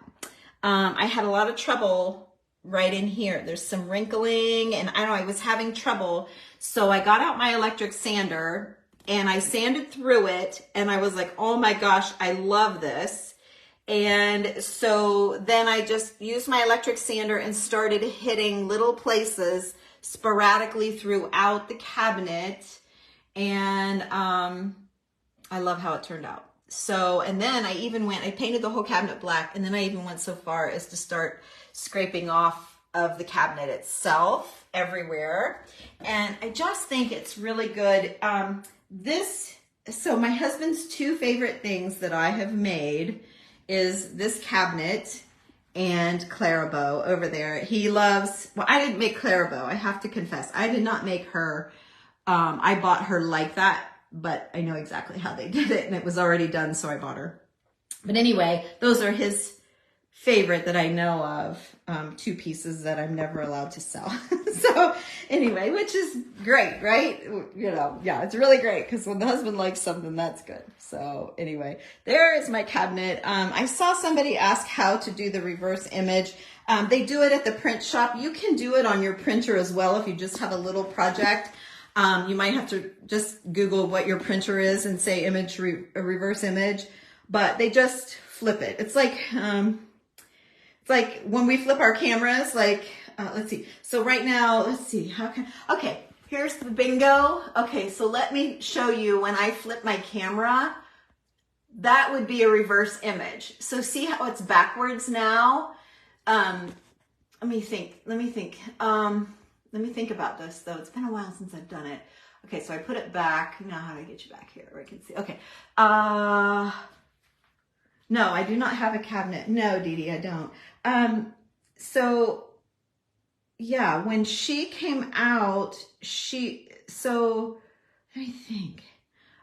I had a lot of trouble right in here. There's some wrinkling and I was having trouble. So I got out my electric sander and I sanded through it and I was like, oh my gosh, I love this. And so then I just used my electric sander and started hitting little places sporadically throughout the cabinet. And I love how it turned out. So, and then I painted the whole cabinet black, and then I even went so far as to start scraping off of the cabinet itself everywhere. And I just think it's really good. So my husband's 2 favorite things that I have made is this cabinet and Clarabow over there. He loves, well, I didn't make Clarabow, I have to confess. I did not make her. I bought her like that, but I know exactly how they did it and it was already done, so I bought her. But anyway, those are his favorite that I know of, 2 pieces that I'm never allowed to sell. So anyway, which is great, right? You know, yeah, it's really great because when the husband likes something, that's good. So anyway, there is my cabinet. I saw somebody ask how to do the reverse image. They do it at the print shop. You can do it on your printer as well if you just have a little project. You might have to just Google what your printer is and say reverse image, but they just flip it. It's like when we flip our cameras, like, let's see. So right now, let's see, okay, here's the bingo. Okay, so let me show you when I flip my camera, that would be a reverse image. So see how it's backwards now? Let me think about this though. It's been a while since I've done it. Okay, so I put it back. Now how do I get you back here where I can see? Okay. No, I do not have a cabinet. No, Dee Dee, I don't. So yeah, when she came out, so let me think.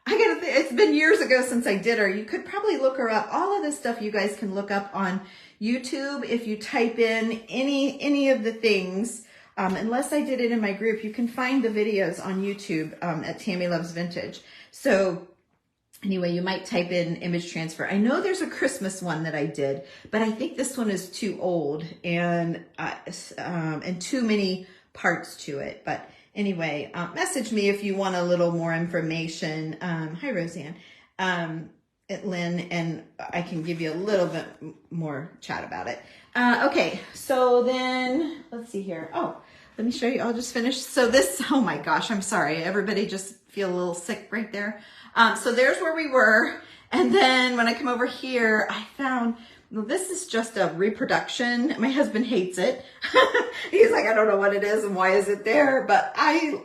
It's been years ago since I did her. You could probably look her up. All of this stuff you guys can look up on YouTube if you type in any of the things. Unless I did it in my group, you can find the videos on YouTube at Tammy Loves Vintage. So anyway, you might type in image transfer. I know there's a Christmas one that I did, but I think this one is too old and too many parts to it. But anyway, message me if you want a little more information. Hi, Roseanne. At Lynn, and I can give you a little bit more chat about it. Okay, so then let's see here. Oh, let me show you. I'll just finish. So this, oh my gosh, I'm sorry. Everybody just feel a little sick right there. So there's where we were. And then when I come over here, I found, well, this is just a reproduction. My husband hates it. He's like, I don't know what it is and why is it there, but I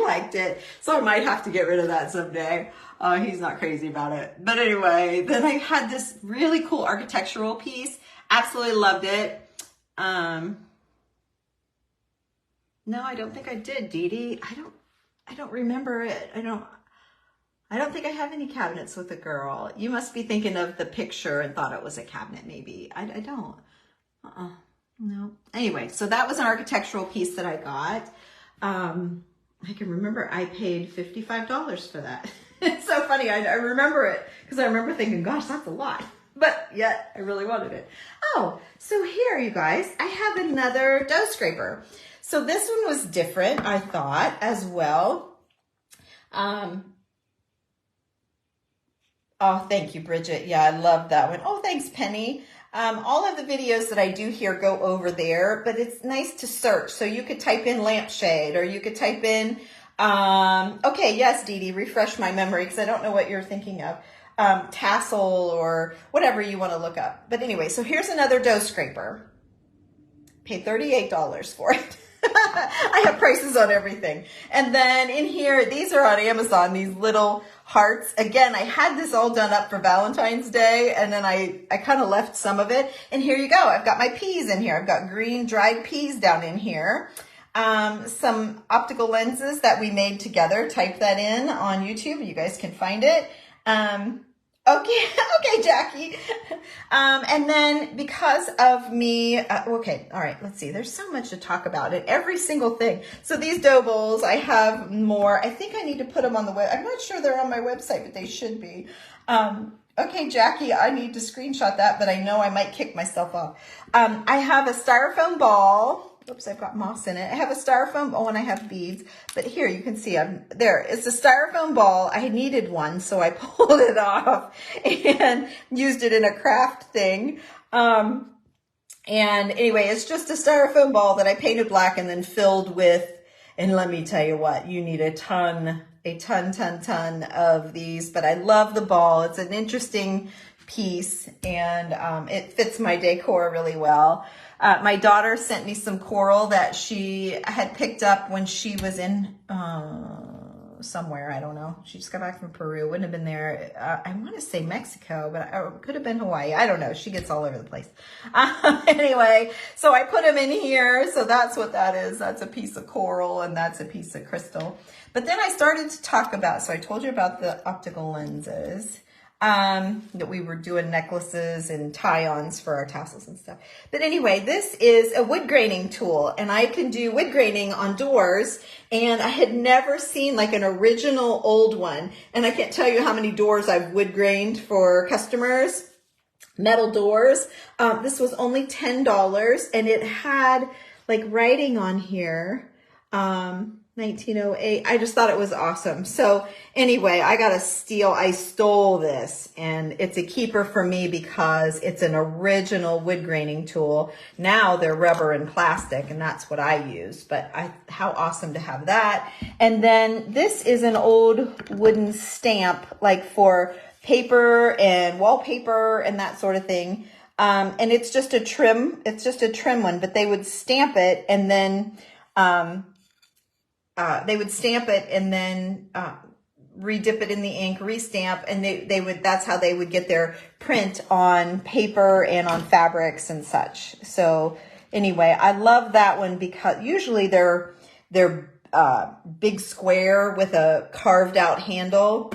liked it. So I might have to get rid of that someday. He's not crazy about it. But anyway, then I had this really cool architectural piece. Absolutely loved it. No, I don't think I did, Dee Dee. I don't remember it. I don't think I have any cabinets with a girl. You must be thinking of the picture and thought it was a cabinet, maybe. I don't. No. Anyway, so that was an architectural piece that I got. I can remember I paid $55 for that. It's so funny. I remember it because I remember thinking, gosh, that's a lot. But yet I really wanted it. Oh, so here, you guys, I have another dough scraper. So this one was different, I thought, as well. Oh, thank you, Bridget. Yeah, I love that one. Oh, thanks, Penny. All of the videos that I do here go over there, but it's nice to search. So you could type in lampshade, or you could type in, okay, yes, Dee Dee, refresh my memory because I don't know what you're thinking of. Tassel or whatever you want to look up. But anyway, so here's another dough scraper. Paid $38 for it. I have prices on everything. And then in here, these are on Amazon, these little hearts. Again, I had this all done up for Valentine's Day, and then I kind of left some of it. And here you go. I've got my peas in here. I've got green dried peas down in here. Some optical lenses that we made together. Type that in on YouTube. You guys can find it. Okay, Jackie. And then because of me, okay, all right, let's see. There's so much to talk about in every single thing. So these dough bowls, I have more. I think I need to put them on the web. I'm not sure they're on my website, but they should be. Okay, Jackie, I need to screenshot that, but I know I might kick myself off. I have a styrofoam ball. Oops, I've got moss in it. I have a styrofoam ball and I have beads, but here you can see there. It's a styrofoam ball. I needed one, so I pulled it off and used it in a craft thing. And anyway, it's just a styrofoam ball that I painted black and then filled with, and let me tell you what, you need a ton of these, but I love the ball. It's an interesting piece, and it fits my decor really well. My daughter sent me some coral that she had picked up when she was in somewhere. I don't know. She just got back from Peru. Wouldn't have been there. I want to say Mexico, but it could have been Hawaii. I don't know. She gets all over the place. Anyway, so I put them in here. So that's what that is. That's a piece of coral, and that's a piece of crystal. But then I started to talk about, so I told you about the optical lenses. That we were doing necklaces and tie-ons for our tassels and stuff. But anyway, this is a wood graining tool, and I can do wood graining on doors, and I had never seen like an original old one. And I can't tell you how many doors I've wood grained for customers, metal doors. This was only $10, and it had like writing on here. 1908. I just thought it was awesome. So anyway, I stole this, and it's a keeper for me because it's an original wood graining tool. Now they're rubber and plastic, and that's what I use, but how awesome to have that. And then this is an old wooden stamp, like for paper and wallpaper and that sort of thing. And it's just a trim one, but they would stamp it and then, redip it in the ink, restamp, and that's how they would get their print on paper and on fabrics and such. So anyway, I love that one because usually they're big square with a carved out handle,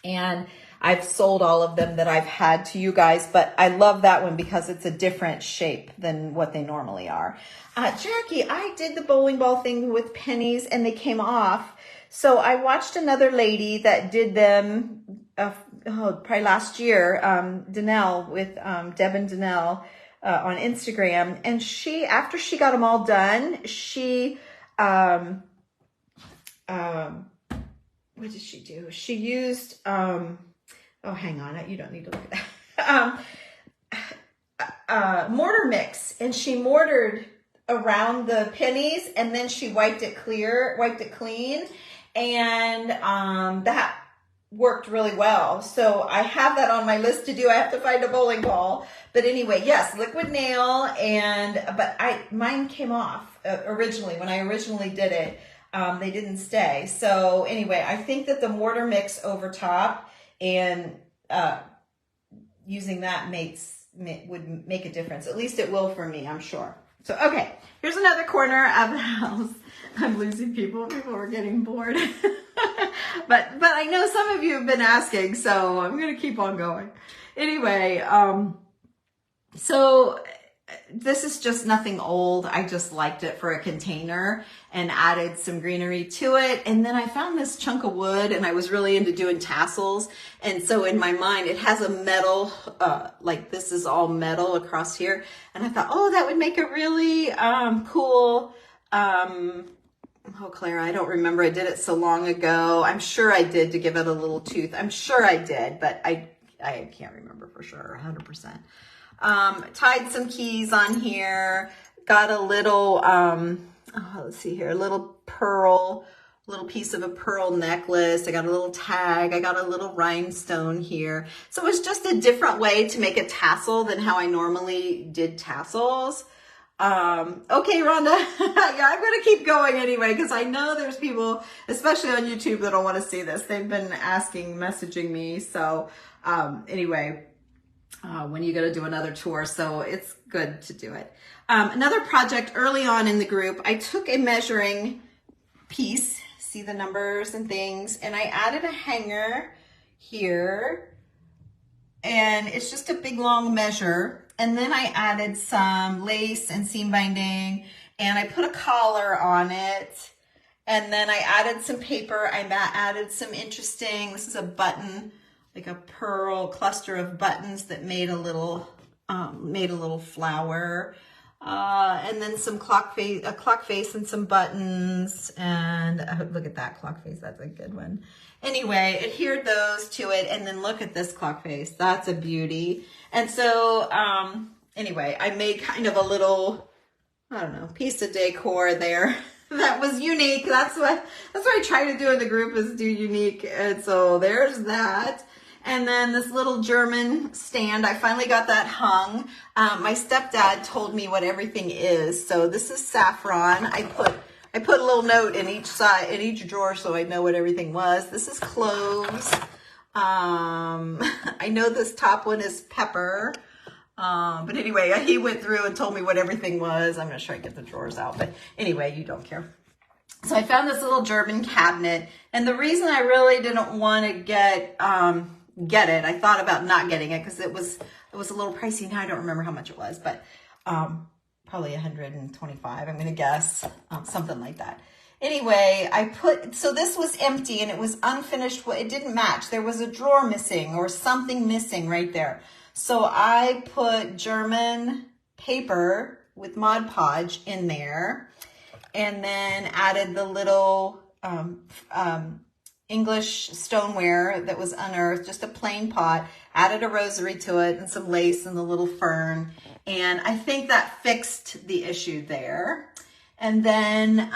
and I've sold all of them that I've had to you guys, but I love that one because it's a different shape than what they normally are. Jackie, I did the bowling ball thing with pennies and they came off. So I watched another lady that did them probably last year, Danelle, with Deb and Danelle on Instagram. And after she got them all done, she, what did she do? She used, oh, hang on, you don't need to look at that. Mortar mix, and she mortared around the pennies, and then she wiped it clean, and that worked really well. So I have that on my list to do. I have to find a bowling ball, but anyway, yes, liquid nail, but mine came off originally when I originally did it. They didn't stay. So anyway, I think that the mortar mix over top and using that would make a difference. At least it will for me, I'm sure. So, okay, here's another corner of the house. I'm losing people. People are getting bored. but I know some of you have been asking, so I'm going to keep on going. Anyway, so this is just nothing old. I just liked it for a container and added some greenery to it. And then I found this chunk of wood, and I was really into doing tassels. And so in my mind, it has a metal, like this is all metal across here. And I thought, oh, that would make a really cool, oh, Clara, I don't remember. I did it so long ago. I'm sure I did, to give it a little tooth. I'm sure I did, but I can't remember for sure, 100%. Tied some keys on here. Got a little, let's see here, a little piece of a pearl necklace. I got a little tag. I got a little rhinestone here. So it was just a different way to make a tassel than how I normally did tassels. Okay, Rhonda, yeah, I'm going to keep going anyway, because I know there's people, especially on YouTube, that don't want to see this. They've been messaging me. So, anyway, when you got to do another tour, so it's good to do it. Another project early on in the group, I took a measuring piece, see the numbers and things, and I added a hanger here, and it's just a big long measure. And then I added some lace and seam binding, and I put a collar on it. And then I added some paper. I added some interesting, this is a button, like a pearl cluster of buttons that made a little flower. And then some a clock face and some buttons. And look at that clock face. That's a good one. Anyway, adhered those to it. And then look at this clock face. That's a beauty. And so, anyway, I made kind of a little, I don't know, piece of decor there that was unique. That's what I try to do in the group, is do unique. And so there's that. And then this little German stand, I finally got that hung. My stepdad told me what everything is. So this is saffron. I put a little note in each drawer, so I know what everything was. This is cloves. I know this top one is pepper. But anyway, he went through and told me what everything was. I'm going to try to get the drawers out, but anyway, you don't care. So I found this little German cabinet, and the reason I really didn't want to get it, I thought about not getting it because it was a little pricey. Now I don't remember how much it was, but probably 125, I'm going to guess, something like that. Anyway, so this was empty and it was unfinished. It didn't match. There was a drawer missing or something missing right there. So I put German paper with Mod Podge in there, and then added the little English stoneware that was unearthed, just a plain pot, added a rosary to it and some lace and the little fern. And I think that fixed the issue there. And then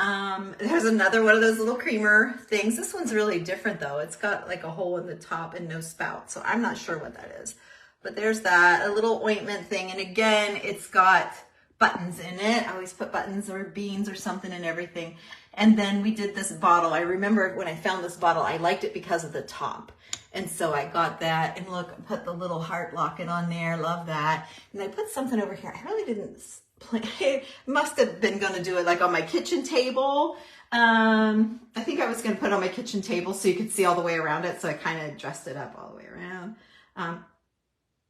there's another one of those little creamer things. This one's really different though. It's got like a hole in the top and no spout. So I'm not sure what that is. But there's that, a little ointment thing. And again, it's got buttons in it. I always put buttons or beans or something in everything. And then we did this bottle. I remember when I found this bottle, I liked it because of the top. And so I got that, and look, I put the little heart locket on there. Love that. And I put something over here. I really didn't plan. I must have been going to do it like on my kitchen table. I think I was going to put it on my kitchen table so you could see all the way around it. So I kind of dressed it up all the way around.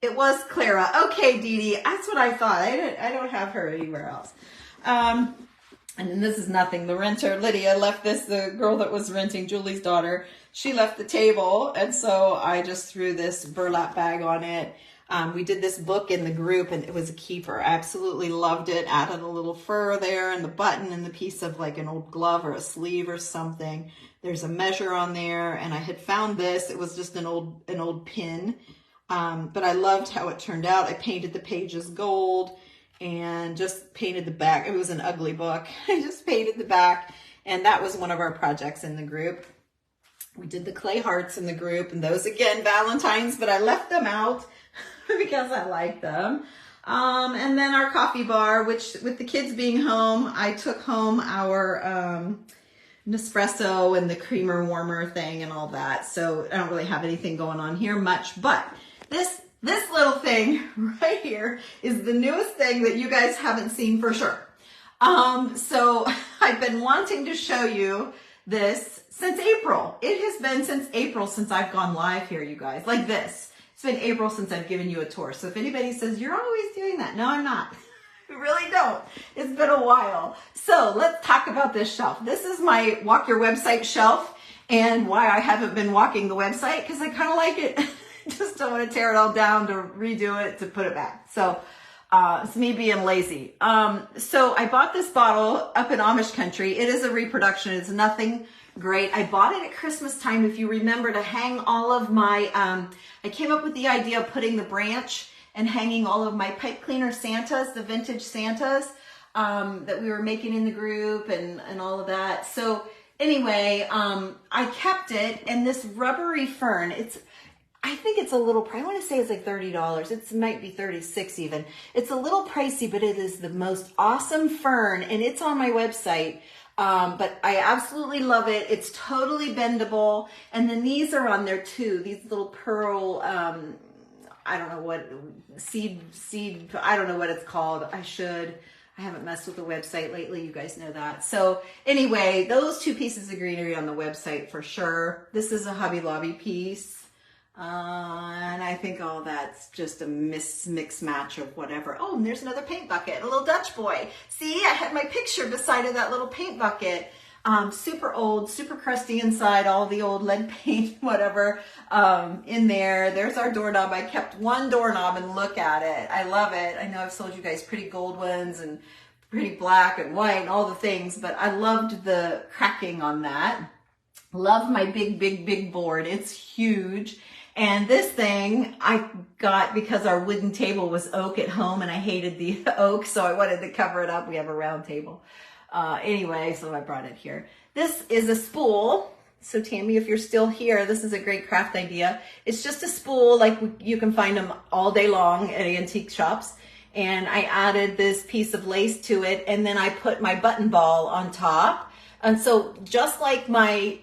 It was Clara. Okay, Dee Dee. That's what I thought. I don't have her anywhere else. And then this is nothing. The renter, Lydia, left this, the girl that was renting, Julie's daughter, she left the table. And so I just threw this burlap bag on it. We did this book in the group, and it was a keeper. I absolutely loved it. Added a little fur there and the button and the piece of like an old glove or a sleeve or something. There's a measure on there, and I had found this. It was just an old pin. But I loved how it turned out. I painted the pages gold and just painted the back. It was an ugly book. I just painted the back, and that was one of our projects in the group. We did the clay hearts in the group, and those again, Valentine's, but I left them out because I like them. And then our coffee bar, which with the kids being home, I took home our Nespresso and the creamer warmer thing and all that. So I don't really have anything going on here much, but this little thing right here is the newest thing that you guys haven't seen for sure. So I've been wanting to show you this since April. It has been since April since I've gone live here, you guys, like this. It's been April since I've given you a tour. So if anybody says, you're always doing that, no, I'm not. I really don't. It's been a while. So let's talk about this shelf. This is my Walk Your Website shelf, and why I haven't been walking the website, because I kind of like it. Just don't want to tear it all down to redo it, to put it back. So it's me being lazy. So I bought this bottle up in Amish country. It is a reproduction. It's nothing great. I bought it at Christmas time, if you remember, to hang all of my, I came up with the idea of putting the branch and hanging all of my pipe cleaner Santas, the vintage Santas that we were making in the group and all of that. So anyway, I kept it, and this rubbery fern, I think it's a little, I want to say it's like $30. It might be $36 even. It's a little pricey, but it is the most awesome fern, and it's on my website. But I absolutely love it. It's totally bendable. And then these are on there too. These little pearl, I don't know what, seed, I don't know what it's called. I haven't messed with the website lately. You guys know that. So anyway, those two pieces of greenery on the website for sure. This is a Hobby Lobby piece. And I think all that's just a mix match of whatever. Oh, and there's another paint bucket, a little Dutch boy. See, I had my picture beside of that little paint bucket. Super old, super crusty inside, all the old lead paint, whatever, in there. There's our doorknob. I kept one doorknob, and look at it. I love it. I know I've sold you guys pretty gold ones and pretty black and white and all the things, but I loved the cracking on that. Love my big board. It's huge. And this thing I got because our wooden table was oak at home, and I hated the oak, so I wanted to cover it up. We have a round table. Anyway, so I brought it here. This is a spool. So Tammy, if you're still here, this is a great craft idea. It's just a spool, like you can find them all day long at antique shops. And I added this piece of lace to it, and then I put my button ball on top. And so just like my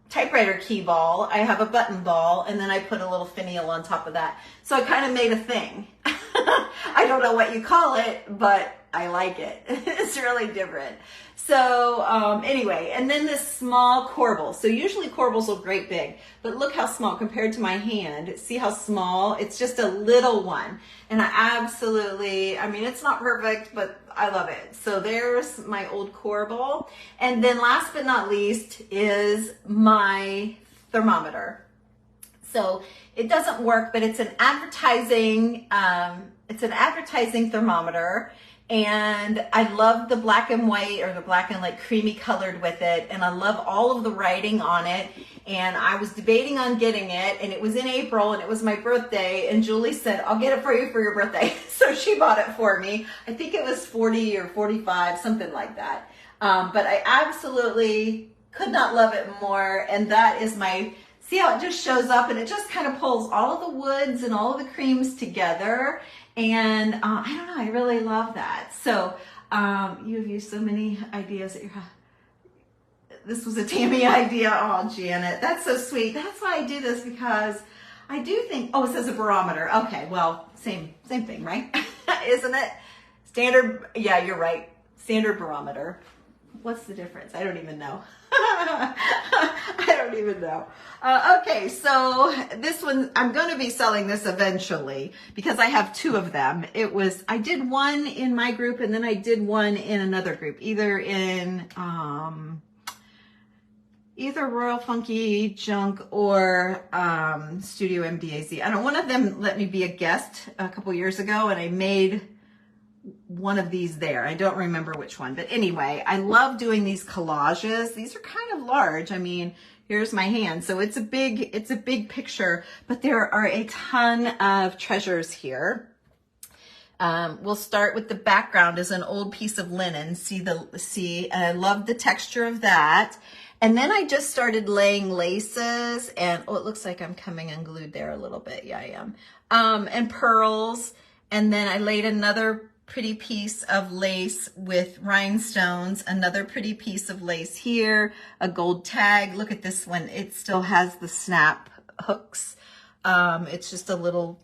typewriter key ball, I have a button ball, and then I put a little finial on top of that. So I kind of made a thing. I don't know what you call it, but I like it. It's really different. So anyway, and then this small corbel. So usually corbels are great big, but look how small compared to my hand. See how small? It's just a little one. And I absolutely, I mean, it's not perfect, but I love it. So there's my old corbel. And then last but not least is my thermometer. So it doesn't work, but it's an advertising thermometer. And I love the black and white, or the black and like creamy colored with it. And I love all of the writing on it. And I was debating on getting it, and it was in April, and it was my birthday. And Julie said, I'll get it for you for your birthday. So she bought it for me. I think it was 40 or 45, something like that. But I absolutely could not love it more. And that is see how it just shows up, and it just kind of pulls all of the woods and all of the creams together. And I don't know, I really love that. So you have used so many ideas that this was a Tammy idea. Oh, Janet, that's so sweet. That's why I do this, because I do think, oh, it says a barometer. Okay, well, same thing, right? Isn't it? Standard, yeah, you're right. Standard barometer. What's the difference? I don't even know. I don't even know. Okay, so this one, I'm going to be selling this eventually because I have two of them. I did one in my group, and then I did one in another group, either in either Royal Funky Junk or Studio MDAZ. I don't. One of them let me be a guest a couple years ago, and I made one of these there. I don't remember which one, but anyway, I love doing these collages. These are kind of large. I mean, here's my hand. So it's a big picture, but there are a ton of treasures here. We'll start with the background is an old piece of linen. See, I love the texture of that. And then I just started laying laces, and oh, it looks like I'm coming unglued there a little bit. Yeah, I am. And pearls. And then I laid another pretty piece of lace with rhinestones, another pretty piece of lace here, a gold tag. Look at this one. It still has the snap hooks. It's just a little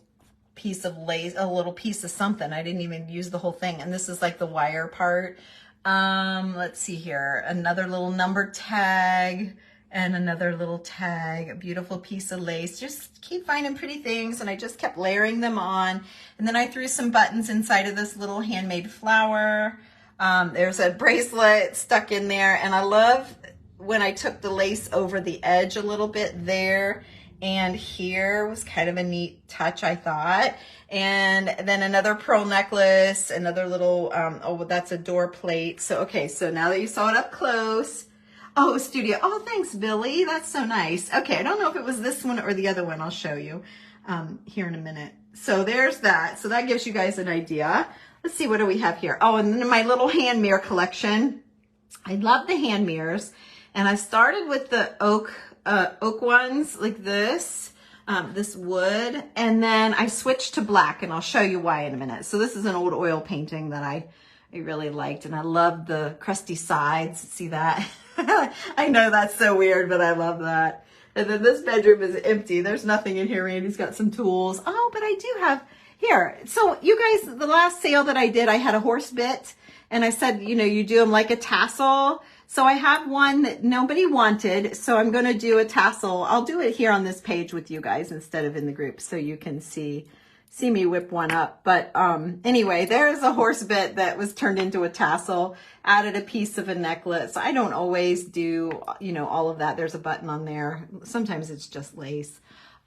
piece of lace, a little piece of something. I didn't even use the whole thing. And this is like the wire part. Let's see here. Another little number tag and another little tag, a beautiful piece of lace. Just keep finding pretty things, and I just kept layering them on. And then I threw some buttons inside of this little handmade flower. There's a bracelet stuck in there, and I love when I took the lace over the edge a little bit there, and here was kind of a neat touch, I thought. And then another pearl necklace, another little, oh, that's a door plate. So, okay, so now that you saw it up close, oh, studio. Oh, thanks, Billy. That's so nice. Okay, I don't know if it was this one or the other one. I'll show you here in a minute. So there's that. So that gives you guys an idea. Let's see, what do we have here? Oh, and then my little hand mirror collection. I love the hand mirrors. And I started with the oak ones like this, this wood. And then I switched to black, and I'll show you why in a minute. So this is an old oil painting that I really liked. And I love the crusty sides. See that? I know that's so weird, but I love that. And then this bedroom is empty. There's nothing in here. Randy's got some tools. Oh, but I do have here. So you guys, the last sale that I did, I had a horse bit, and I said, you know, you do them like a tassel. So I have one that nobody wanted. So I'm going to do a tassel. I'll do it here on this page with you guys instead of in the group, so you can see me whip one up. But anyway, there's a horse bit that was turned into a tassel, added a piece of a necklace. I don't always do, you know, all of that. There's a button on there. Sometimes it's just lace.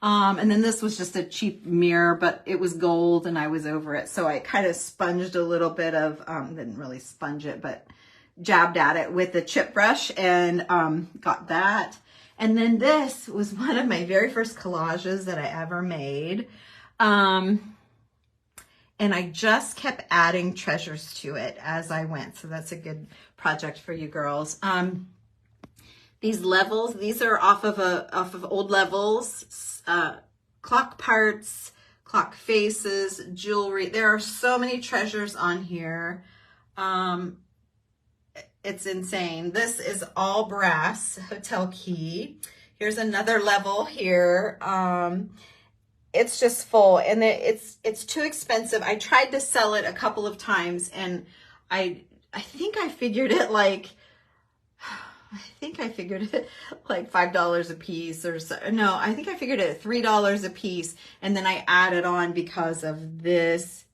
And then this was just a cheap mirror, but it was gold and I was over it. So I kind of sponged a little bit of, didn't really sponge it, but jabbed at it with a chip brush and got that. And then this was one of my very first collages that I ever made. And I just kept adding treasures to it as I went. So that's a good project for you girls. These levels, these are off of old levels, clock parts, clock faces, jewelry. There are so many treasures on here. It's insane. This is all brass hotel key. Here's another level here. It's just full, and it's too expensive. I tried to sell it a couple of times, and I think I figured it like, $5 a piece or so. No, I think I figured it at $3 a piece, and then I added on because of this,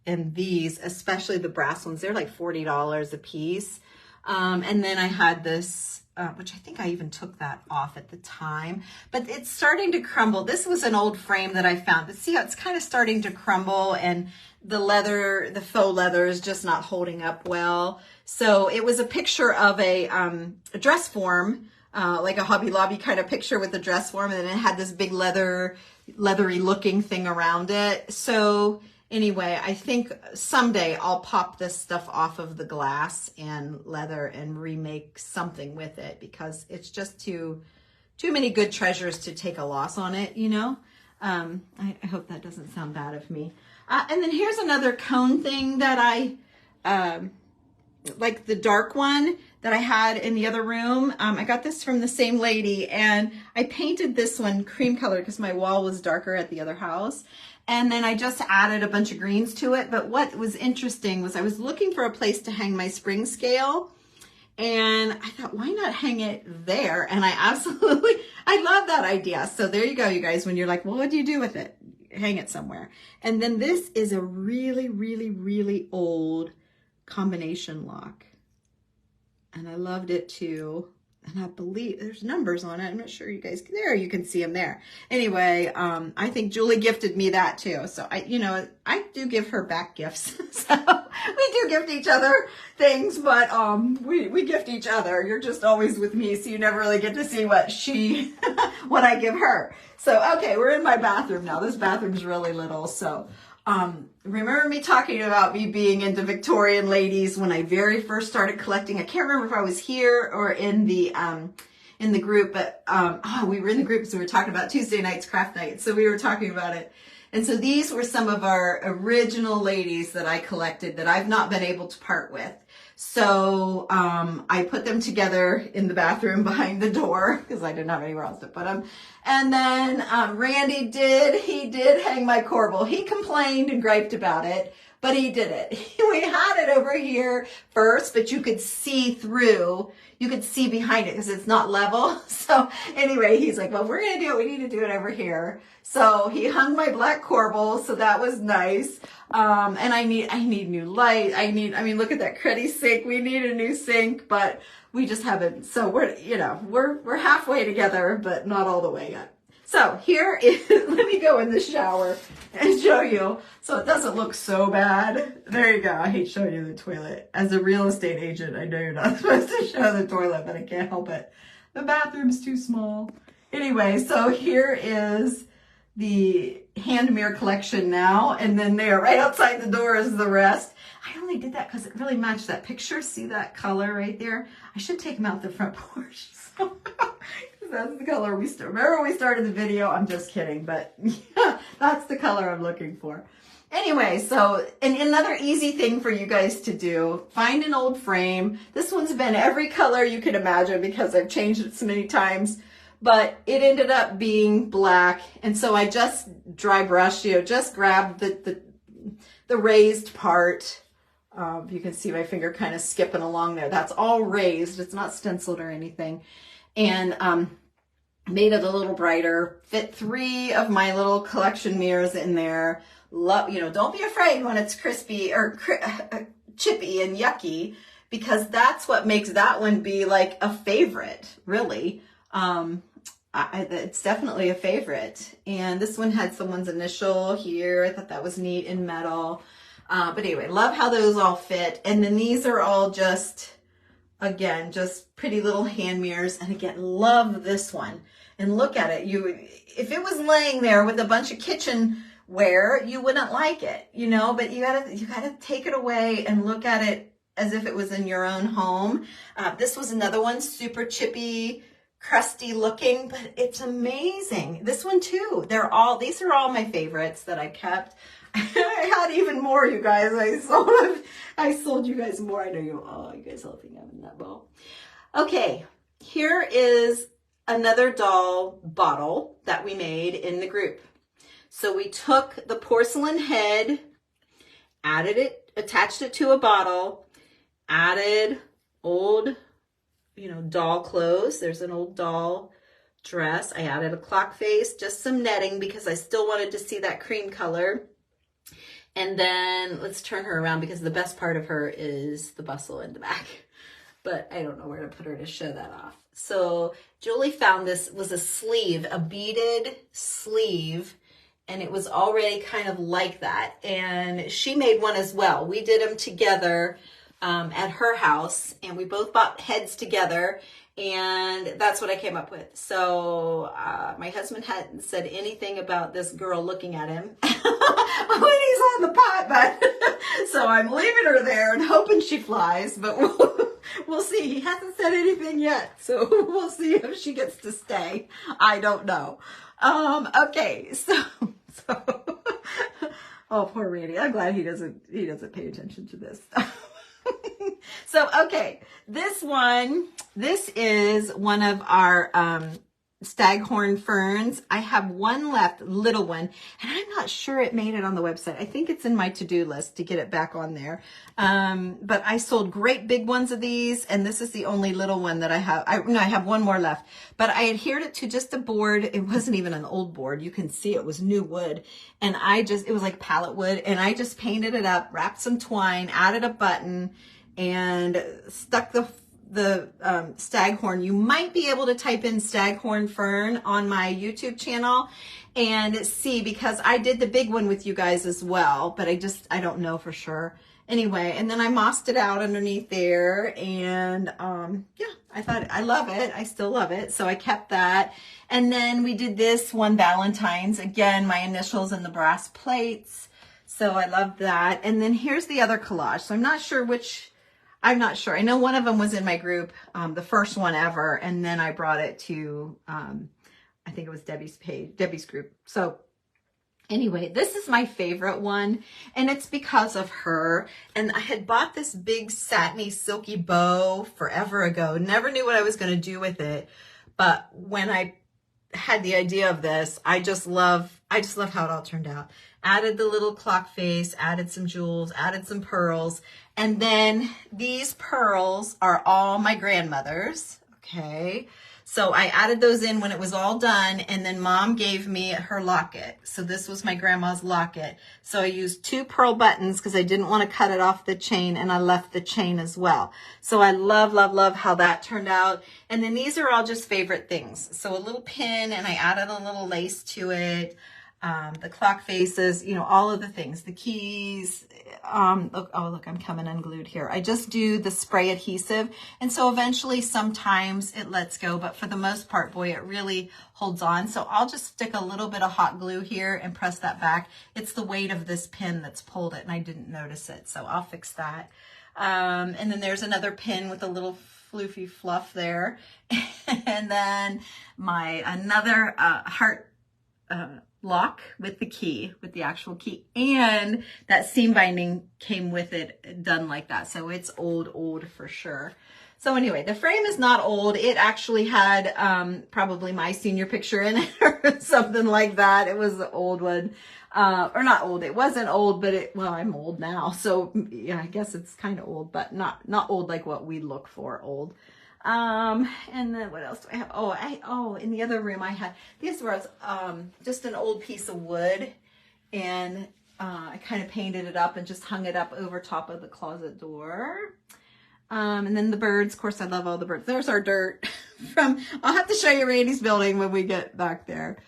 and these, especially the brass ones. They're like $40 a piece. And then I had this, which I think I even took that off at the time, but it's starting to crumble. This was an old frame that I found, but see how it's kind of starting to crumble, and the leather, the faux leather is just not holding up well. So it was a picture of a dress form, like a Hobby Lobby kind of picture with a dress form, and then it had this big leathery looking thing around it. So anyway, I think someday I'll pop this stuff off of the glass and leather and remake something with it, because it's just too many good treasures to take a loss on it, you know? I hope that doesn't sound bad of me. And then here's another cone thing that I, like the dark one that I had in the other room. I got this from the same lady, and I painted this one cream color because my wall was darker at the other house. And then I just added a bunch of greens to it. But what was interesting was I was looking for a place to hang my spring scale, and I thought, why not hang it there? And I love that idea. So there you go, you guys. When you're like, well, what do you do with it? Hang it somewhere. And then this is a really, really, really old combination lock, and I loved it too. And I believe there's numbers on it. I'm not sure you guys can, there you can see them there. Anyway, I think Julie gifted me that too. So I do give her back gifts. So we do gift each other things, but we gift each other. You're just always with me, so you never really get to see what what I give her. So okay, we're in my bathroom now. This bathroom's really little, so remember me talking about me being into Victorian ladies when I very first started collecting. I can't remember if I was here or in the group, but we were in the group, so we were talking about Tuesday nights craft night, so we were talking about it. And so these were some of our original ladies that I collected that I've not been able to part with. So I put them together in the bathroom behind the door because I didn't have anywhere else to put them. And then Randy did hang my corbel. He complained and griped about it, but he did it. We had it over here first, but you could see through. You could see behind it because it's not level. So anyway, he's like, well, we're going to do it. We need to do it over here. So he hung my black corbel. So that was nice. And I need new light. I mean, look at that cruddy sink. We need a new sink, but we just haven't. So we're halfway together, but not all the way yet. So here is, let me go in the shower and show you so it doesn't look so bad. There you go. I hate showing you the toilet. As a real estate agent, I know you're not supposed to show the toilet, but I can't help it. The bathroom's too small. Anyway, so here is the hand mirror collection now, and then they are right outside the door as the rest. I only did that because it really matched that picture. See that color right there? I should take them out the front porch. So, that's the color we remember when we started the video. I'm just kidding, but yeah, that's the color I'm looking for. Anyway, so, and another easy thing for you guys to do, find an old frame. This one's been every color you could imagine because I've changed it so many times, but it ended up being black. And so I just dry brushed, just grabbed the raised part. You can see my finger kind of skipping along there. That's all raised. It's not stenciled or anything. And made it a little brighter. Fit 3 of my little collection mirrors in there. Don't be afraid when it's crispy or chippy and yucky, because that's what makes that one be like a favorite, really. It's definitely a favorite. And this one had someone's initial here. I thought that was neat in metal. But anyway, love how those all fit. And then these are all just, again, just pretty little hand mirrors. And again, love this one. And look at it. If it was laying there with a bunch of kitchenware, you wouldn't like it, but you gotta take it away and look at it as if it was in your own home. This was another one, super chippy, crusty looking, but it's amazing. This one too. These are all my favorites that I kept. I had even more, you guys. I sold you guys more. I know you guys all think I'm in that bowl. Okay, here is another doll bottle that we made in the group. So we took the porcelain head, attached it to a bottle, added old, doll clothes. There's an old doll dress. I added a clock face, just some netting because I still wanted to see that cream color. And then let's turn her around because the best part of her is the bustle in the back. But I don't know where to put her to show that off. So Julie found this was a sleeve, a beaded sleeve, and it was already kind of like that. And she made one as well. We did them together at her house, and we both bought heads together, and that's what I came up with. So my husband hadn't said anything about this girl looking at him when he's on the pot, but so I'm leaving her there and hoping she flies, but we'll see. He hasn't said anything yet, so we'll see if she gets to stay. I don't know. Okay, so oh, poor Randy. I'm glad he doesn't pay attention to this stuff. So, okay, this is one of our staghorn ferns. I have one left, little one, and I'm not sure it made it on the website. I think it's in my to-do list to get it back on there. But I sold great big ones of these, and this is the only little one that I have. I have one more left, but I adhered it to just a board. It wasn't even an old board. You can see it was new wood, and it was like pallet wood, and I just painted it up, wrapped some twine, added a button, and stuck the staghorn. You might be able to type in staghorn fern on my YouTube channel and see, because I did the big one with you guys as well, but I don't know for sure. Anyway, and then I mossed it out underneath there, and yeah, I love it. I still love it. So I kept that. And then we did this one, Valentine's, again, my initials in the brass plates. So I love that. And then here's the other collage. So I'm not sure which, I know one of them was in my group, the first one ever, and then I brought it to, I think it was Debbie's group. So anyway, this is my favorite one, and it's because of her. And I had bought this big satiny silky bow forever ago. Never knew what I was going to do with it, but when I had the idea of this, I just love how it all turned out. Added the little clock face, added some jewels, added some pearls. And then these pearls are all my grandmother's, okay? So I added those in when it was all done, and then Mom gave me her locket. So this was my grandma's locket. So I used 2 pearl buttons because I didn't want to cut it off the chain, and I left the chain as well. So I love, love, love how that turned out. And then these are all just favorite things. So a little pin, and I added a little lace to it. the clock faces, you know, all of the things, the keys. Look, oh, look, I'm coming unglued here. I just do the spray adhesive. And so eventually sometimes it lets go, but for the most part, boy, it really holds on. So I'll just stick a little bit of hot glue here and press that back. It's the weight of this pin that's pulled it and I didn't notice it. So I'll fix that. And then there's another pin with a little floofy fluff there. And then another heart lock with the key, with the actual key, and that seam binding came with it done like that. So it's old for sure. So anyway, the frame is not old. It actually had probably my senior picture in it or something like that. It was an old one. Or not old. It wasn't old, but well, I'm old now. So yeah, I guess it's kind of old, but not old like what we look for old. And then what else do I have? Oh, in the other room I had, these were just an old piece of wood, and I kind of painted it up and just hung it up over top of the closet door. And then the birds, of course, I love all the birds. There's our dirt I'll have to show you Randy's building when we get back there.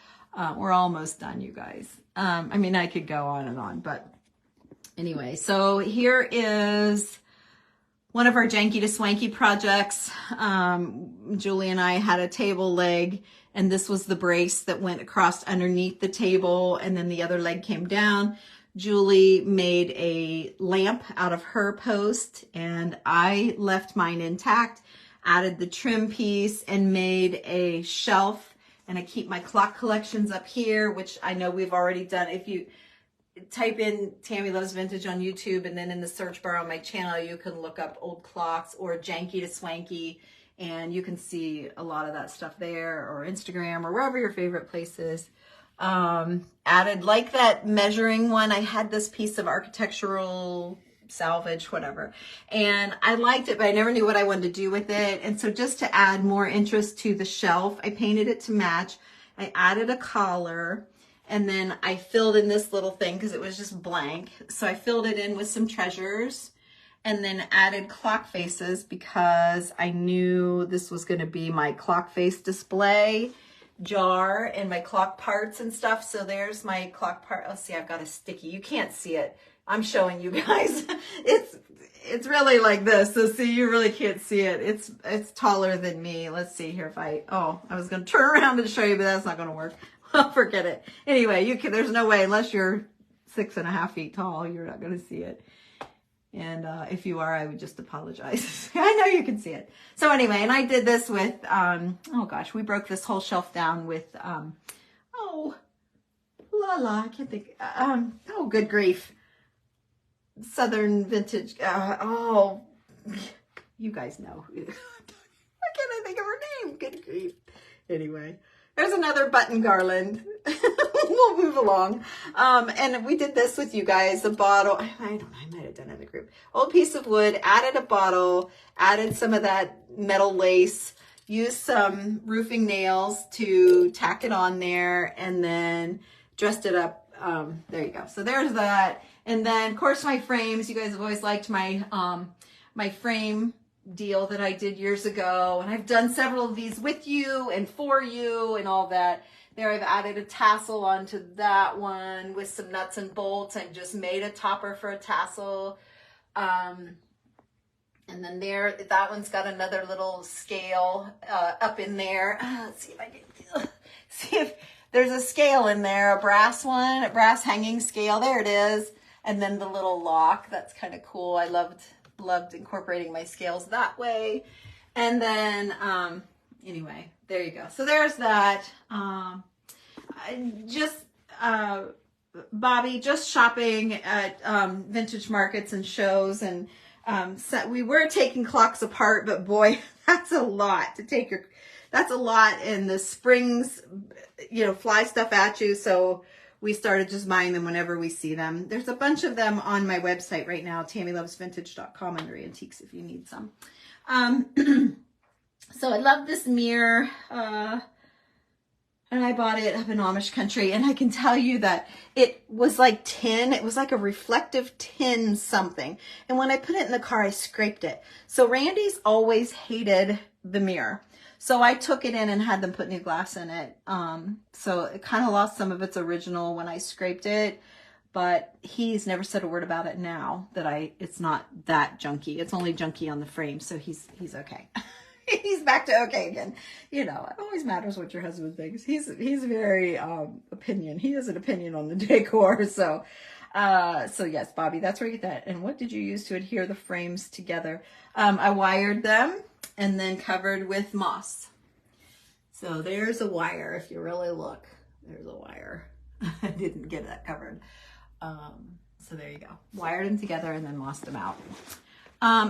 We're almost done, you guys. I mean, I could go on and on, but anyway, so here is one of our janky to swanky projects. Julie and I had a table leg, and this was the brace that went across underneath the table, and then the other leg came down. Julie made a lamp out of her post, and I left mine intact, added the trim piece, and made a shelf. And I keep my clock collections up here, which I know we've already done. If you type in Tammy Loves Vintage on YouTube, and then in the search bar on my channel, you can look up old clocks or janky to swanky, and you can see a lot of that stuff there, or Instagram, or wherever your favorite place is. Added, like that measuring one, I had this piece of architectural salvage, whatever, and I liked it, but I never knew what I wanted to do with it. And so just to add more interest to the shelf, I painted it to match. I added a collar, and then I filled in this little thing because it was just blank. So I filled it in with some treasures, and then added clock faces because I knew this was going to be my clock face display jar and my clock parts and stuff. So there's my clock part. Oh, see, I've got a sticky. You can't see it. I'm showing you guys. It's really like this. So see, you really can't see it. It's taller than me. Let's see here if I was going to turn around and show you, but that's not going to work. Forget it. Anyway, there's no way, unless you're 6.5 feet tall, you're not going to see it. And if you are, I would just apologize. I know you can see it. So anyway, and I did this with, oh gosh, we broke this whole shelf down with, I can't think, oh, good grief. Southern Vintage, you guys know. Why can't I think of her name? Good grief. Anyway, there's another button garland. We'll move along. And we did this with you guys, a bottle. I don't know, I might have done it in the group. Old piece of wood, added a bottle, added some of that metal lace, used some roofing nails to tack it on there, and then dressed it up. There you go. So there's that. And then, of course, my frames. You guys have always liked my my frame deal that I did years ago. And I've done several of these with you and for you and all that. There, I've added a tassel onto that one with some nuts and bolts. I've just made a topper for a tassel. And then there, that one's got another little scale up in there. Let's see if I can see if there's a scale in there, a brass one, a brass hanging scale. There it is. And then the little lock, that's kind of cool. I loved incorporating my scales that way. And then, anyway, there you go. So there's that. Bobby, just shopping at vintage markets and shows. And so we were taking clocks apart, but boy, that's a lot to take that's a lot. And the springs, fly stuff at you. So we started just buying them whenever we see them. There's a bunch of them on my website right now, TammyLovesVintage.com, under antiques if you need some. So I love this mirror, and I bought it up in Amish country, and I can tell you that it was like tin. It was like a reflective tin something. And when I put it in the car, I scraped it. So Randy's always hated the mirror. So I took it in and had them put new glass in it. So it kind of lost some of its original when I scraped it, but he's never said a word about it now that it's not that junky. It's only junky on the frame, so he's okay. He's back to okay again. You know, it always matters what your husband thinks. He's very opinion. He has an opinion on the decor. So yes, Bobby, that's where you get that. And what did you use to adhere the frames together? I wired them and then covered with moss. So there's a wire. If you really look, there's a wire. I didn't get that covered. So there you go. Wired them together and then mossed them out.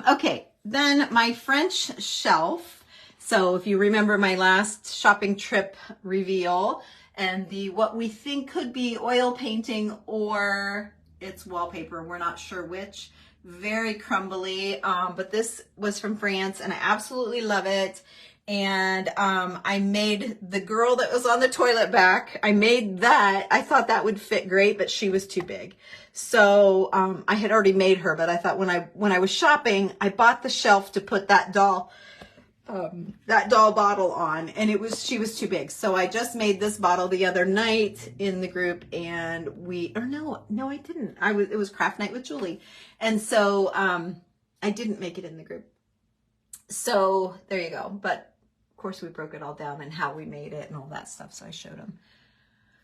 Okay, then my French shelf. So if you remember my last shopping trip reveal and what we think could be oil painting or it's wallpaper, we're not sure which. Very crumbly, but this was from France and I absolutely love it. And I made the girl that was on the toilet back. I made that. I thought that would fit great, but she was too big. So I had already made her, but I thought when I was shopping, I bought the shelf to put that doll bottle on, and she was too big. So I just made this bottle the other night in the group, and no, I didn't. It was craft night with Julie, and so I didn't make it in the group. So there you go. But of course we broke it all down and how we made it and all that stuff. So I showed them.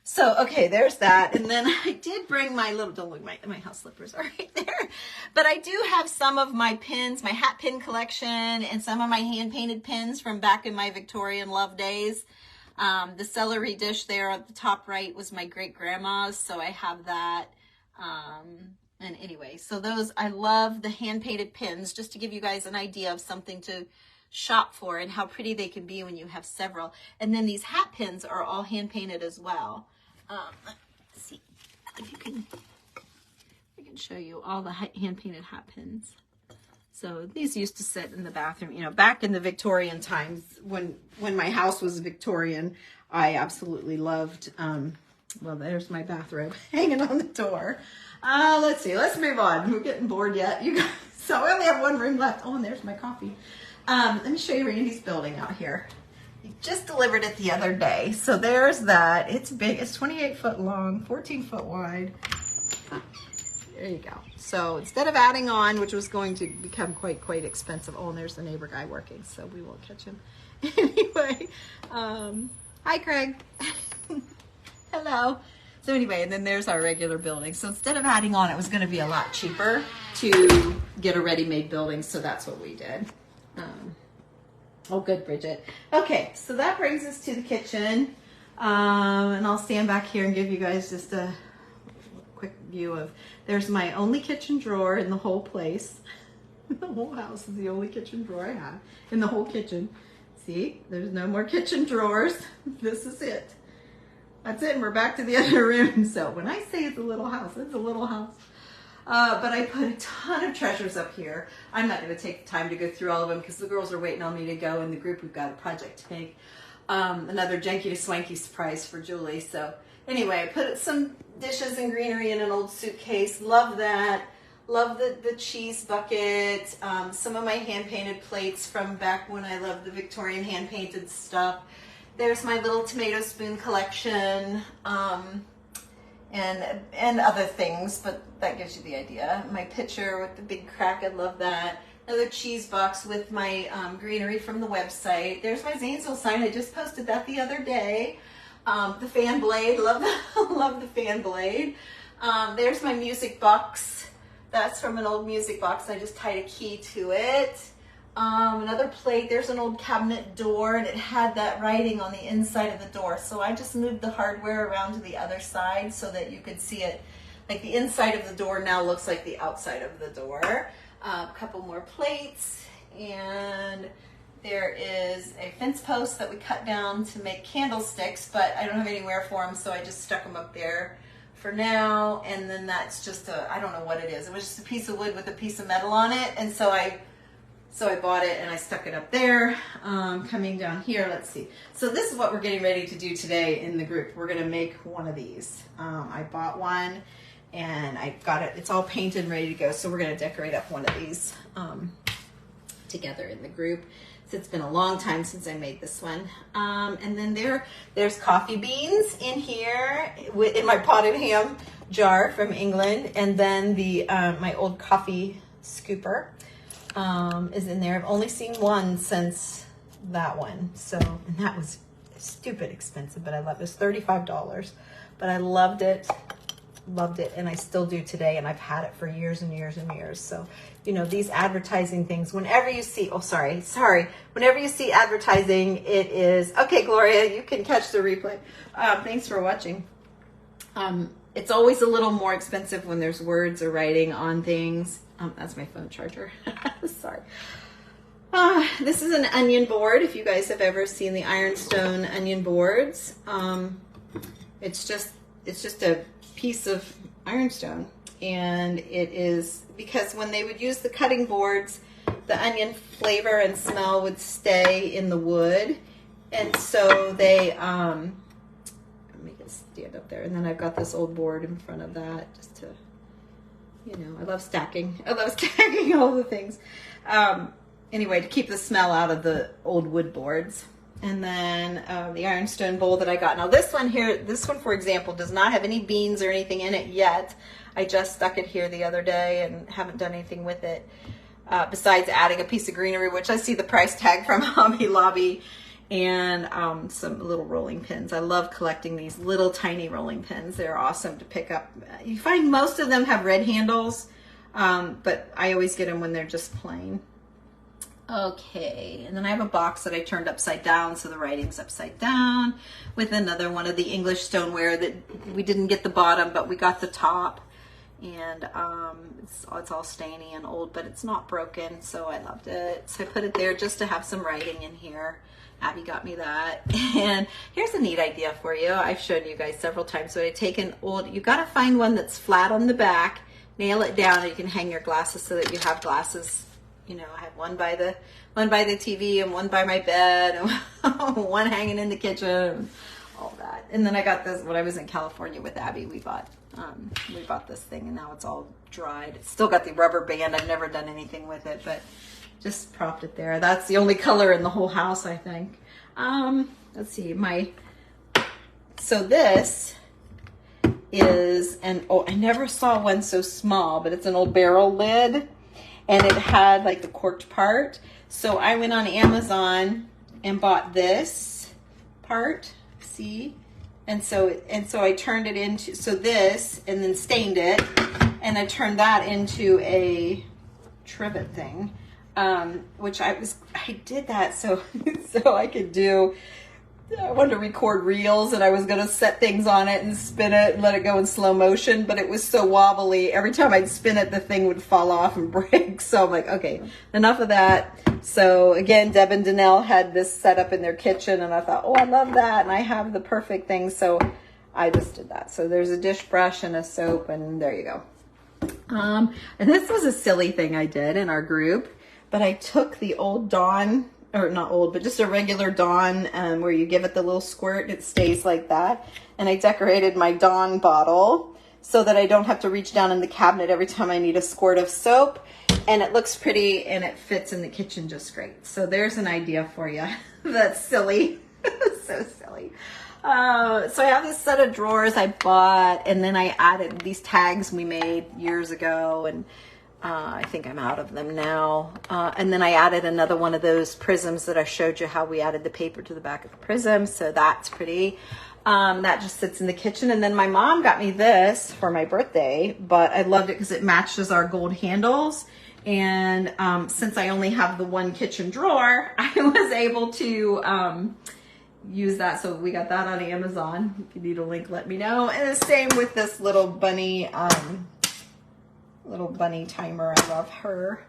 So, okay, there's that. And then I did bring my don't look, my house slippers are right there. But I do have some of my pins, my hat pin collection, and some of my hand-painted pins from back in my Victorian love days. The celery dish there at the top right was my great-grandma's, so I have that. And anyway, so I love the hand-painted pins, just to give you guys an idea of something to shop for and how pretty they can be when you have several. And then these hat pins are all hand-painted as well. Let's see if I can show you all the hand-painted hat pins. So these used to sit in the bathroom, you know, back in the Victorian times when my house was Victorian. I absolutely loved, well, there's my bathrobe hanging on the door. Let's see, let's move on. We're getting bored yet, you guys. So I only have one room left. Oh, and there's my coffee. Let me show you Randy's building out here. He just delivered it the other day. So there's that. It's big. It's 28 foot long, 14 foot wide. There you go. So instead of adding on, which was going to become quite expensive. Oh, and there's the neighbor guy working, so we won't catch him. Anyway, hi, Craig. Hello. So anyway, and then there's our regular building. So instead of adding on, it was going to be a lot cheaper to get a ready-made building. So that's what we did. Oh, good, Bridget. Okay, so that brings us to the kitchen. And I'll stand back here and give you guys just a quick view of, there's my only kitchen drawer in the whole place. The whole house is the only kitchen drawer I have in the whole kitchen. See, there's no more kitchen drawers. This is it. That's it, and we're back to the other room. So when I say it's a little house, it's a little house. But I put a ton of treasures up here. I'm not going to take the time to go through all of them because the girls are waiting on me to go. In the group, we've got a project to make. Another janky to swanky surprise for Julie. So anyway, I put some dishes and greenery in an old suitcase. Love that. Love the cheese bucket. Some of my hand-painted plates from back when I loved the Victorian hand-painted stuff. There's my little tomato spoon collection. And other things, but that gives you the idea. My pitcher with the big crack, I love that. Another cheese box with my greenery from the website. There's my Zanesville sign. I just posted that the other day. The fan blade, love the fan blade. There's my music box. That's from an old music box. I just tied a key to it. Another plate, there's an old cabinet door, and it had that writing on the inside of the door. So I just moved the hardware around to the other side so that you could see it. Like the inside of the door now looks like the outside of the door. A couple more plates, and there is a fence post that we cut down to make candlesticks, but I don't have anywhere for them, so I just stuck them up there for now. And then that's just I don't know what it is. It was just a piece of wood with a piece of metal on it, and so I bought it and I stuck it up there. Coming down here, let's see. So this is what we're getting ready to do today in the group. We're gonna make one of these. I bought one and I've got it, it's all painted and ready to go. So we're gonna decorate up one of these together in the group. It's been a long time since I made this one. And then there's coffee beans in here in my potted ham jar from England. And then the my old coffee scooper is in there. I've only seen one since that one. So, and that was stupid expensive, but I loved it. It was $35, but I loved it, and I still do today, and I've had it for years and years and years. So, you know, these advertising things, whenever you see, whenever you see advertising, it is, okay, Gloria, you can catch the replay. Thanks for watching. It's always a little more expensive when there's words or writing on things. That's my phone charger. Sorry. This is an onion board. If you guys have ever seen the ironstone onion boards, it's just a piece of ironstone, and it is because when they would use the cutting boards, the onion flavor and smell would stay in the wood, and so they let me get stand up there, and then I've got this old board in front of that just to, you know, I love stacking all the things. Anyway, to keep the smell out of the old wood boards. And then the ironstone bowl that I got. Now this one here, for example, does not have any beans or anything in it yet. I just stuck it here the other day and haven't done anything with it. Besides adding a piece of greenery, which I see the price tag from Hobby Lobby, and some little rolling pins. I love collecting these little tiny rolling pins. They're awesome to pick up. You find most of them have red handles, but I always get them when they're just plain. Okay, and then I have a box that I turned upside down, so the writing's upside down, with another one of the English stoneware that we didn't get the bottom, but we got the top. And it's all stainy and old, but it's not broken, so I loved it. So I put it there just to have some writing in here. Abby got me that. And here's a neat idea for you. I've shown you guys several times. So I take an old, you gotta find one that's flat on the back, nail it down, and you can hang your glasses so that you have glasses. You know, I have one by the TV and one by my bed and one hanging in the kitchen and all that. And then I got this when I was in California with Abby. We bought this thing, and now it's all dried. It's still got the rubber band. I've never done anything with it, but just propped it there. That's the only color in the whole house, I think. Let's see, so this is I never saw one so small, but it's an old barrel lid. And it had like the corked part. So I went on Amazon and bought this part, see? And so I turned it into, this, and then stained it. And I turned that into a trivet thing, which I did that so I could do, I wanted to record reels, and I was going to set things on it and spin it and let it go in slow motion, but it was so wobbly. Every time I'd spin it, the thing would fall off and break. So I'm like, okay, enough of that. So again, Deb and Danelle had this set up in their kitchen, and I thought, oh, I love that, and I have the perfect thing. So I just did that. So there's a dish brush and a soap, and there you go. And this was a silly thing I did in our group, but I took the old Dawn, or not old, but just a regular Dawn, where you give it the little squirt, it stays like that. And I decorated my Dawn bottle so that I don't have to reach down in the cabinet every time I need a squirt of soap. And it looks pretty, and it fits in the kitchen just great. So there's an idea for you. That's silly. So silly. So I have this set of drawers I bought, and then I added these tags we made years ago, and I think I'm out of them now. And then I added another one of those prisms that I showed you how we added the paper to the back of the prism. So that's pretty. That just sits in the kitchen. And then my mom got me this for my birthday, but I loved it because it matches our gold handles. And since I only have the one kitchen drawer, I was able to use that. So we got that on Amazon. If you need a link, let me know. And the same with this little bunny timer. I love her.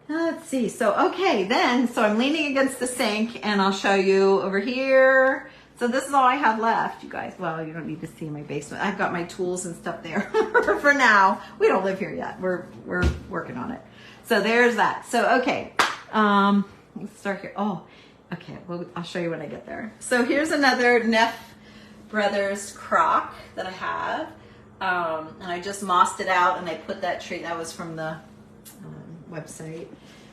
Let's see. So, okay, so I'm leaning against the sink, and I'll show you over here. So this is all I have left, you guys. Well, you don't need to see my basement. I've got my tools and stuff there for now. We don't live here yet. We're working on it. So there's that. So, okay. Let's start here. Oh, okay. Well, I'll show you when I get there. So here's another Neff Brothers crock that I have. And I just mossed it out, and I put that tree, that was from the website.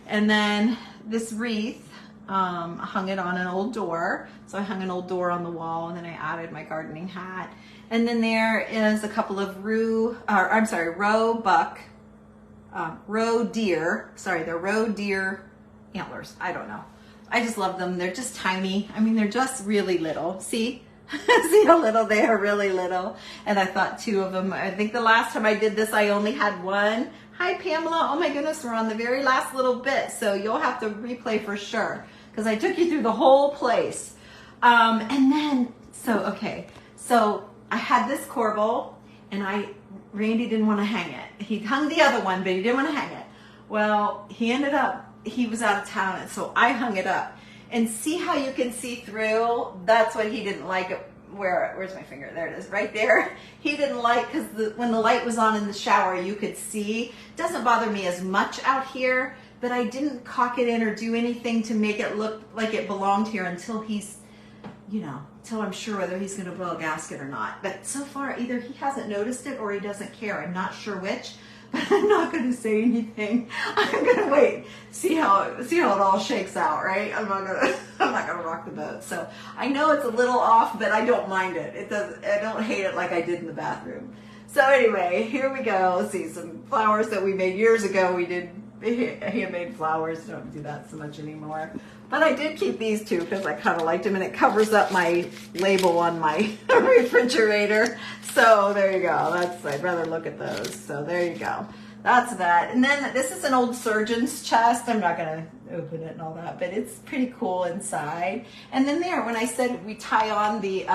And then this wreath, hung it on an old door. So I hung an old door on the wall, and then I added my gardening hat. And then there is a couple of roe deer. Sorry, they're roe deer antlers. I don't know. I just love them. They're just tiny. I mean, they're just really little. See? See how little they are, really little. And I thought 2 of them. I think the last time I did this, I only had 1. Hi, Pamela. Oh my goodness, we're on the very last little bit. So you'll have to replay for sure, because I took you through the whole place. And then, okay. So I had this corbel, and Randy didn't want to hang it. He hung the other one, but he didn't want to hang it. Well, he was out of town, and so I hung it up. And see how you can see through? That's what he didn't like. Where's my finger? There it is, right there. He didn't like, because when the light was on in the shower, you could see. It doesn't bother me as much out here, but I didn't caulk it in or do anything to make it look like it belonged here until until I'm sure whether he's going to blow a gasket or not. But so far, either he hasn't noticed it or he doesn't care. I'm not sure which. But I'm not going to say anything. I'm going to wait, see how it all shakes out, right? I'm not going to rock the boat. So I know it's a little off, but I don't mind it. I don't hate it like I did in the bathroom. So anyway, here we go. Let's see, some flowers that we made years ago. We did handmade flowers. Don't do that so much anymore. But I did keep these 2 because I kind of liked them, and it covers up my label on my refrigerator. So there you go. I'd rather look at those. So there you go. That's that. And then this is an old surgeon's chest. I'm not going to open it and all that, but it's pretty cool inside. And then there, when I said we tie on the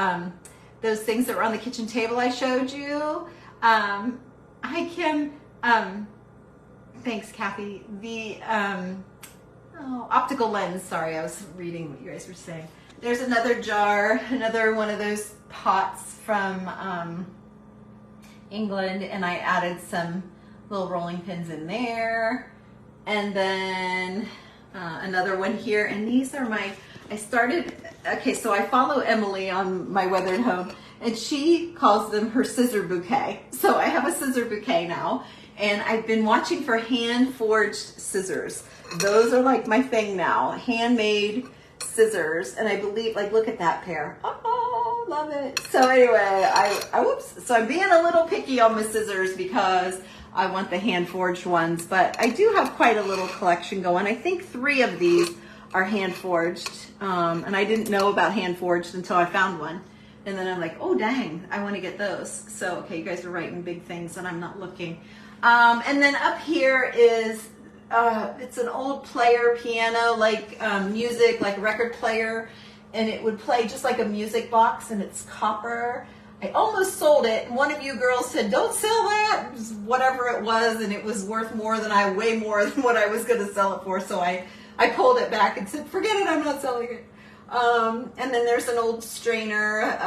those things that were on the kitchen table I showed you, I can, thanks, Kathy, the optical lens. Sorry, I was reading what you guys were saying. There's another jar, another one of those pots from England, and I added some little rolling pins in there. And then another one here, and these are so I follow Emily on my Weathered Home, and she calls them her scissor bouquet. So I have a scissor bouquet now, and I've been watching for hand-forged scissors. Those are like my thing now, handmade scissors. And I believe, look at that pair. Oh, love it. So anyway, so I'm being a little picky on my scissors because I want the hand-forged ones, but I do have quite a little collection going. I think 3 of these are hand-forged, and I didn't know about hand-forged until I found one. And then I'm like, oh dang, I want to get those. So, okay, you guys are writing big things and I'm not looking. And then up here is, it's an old player piano, music, like a record player, and it would play just like a music box, and it's copper. I almost sold it, and one of you girls said, don't sell that, it was whatever it was, and it was worth way more than what I was going to sell it for, so I pulled it back and said, forget it, I'm not selling it. And then there's an old strainer,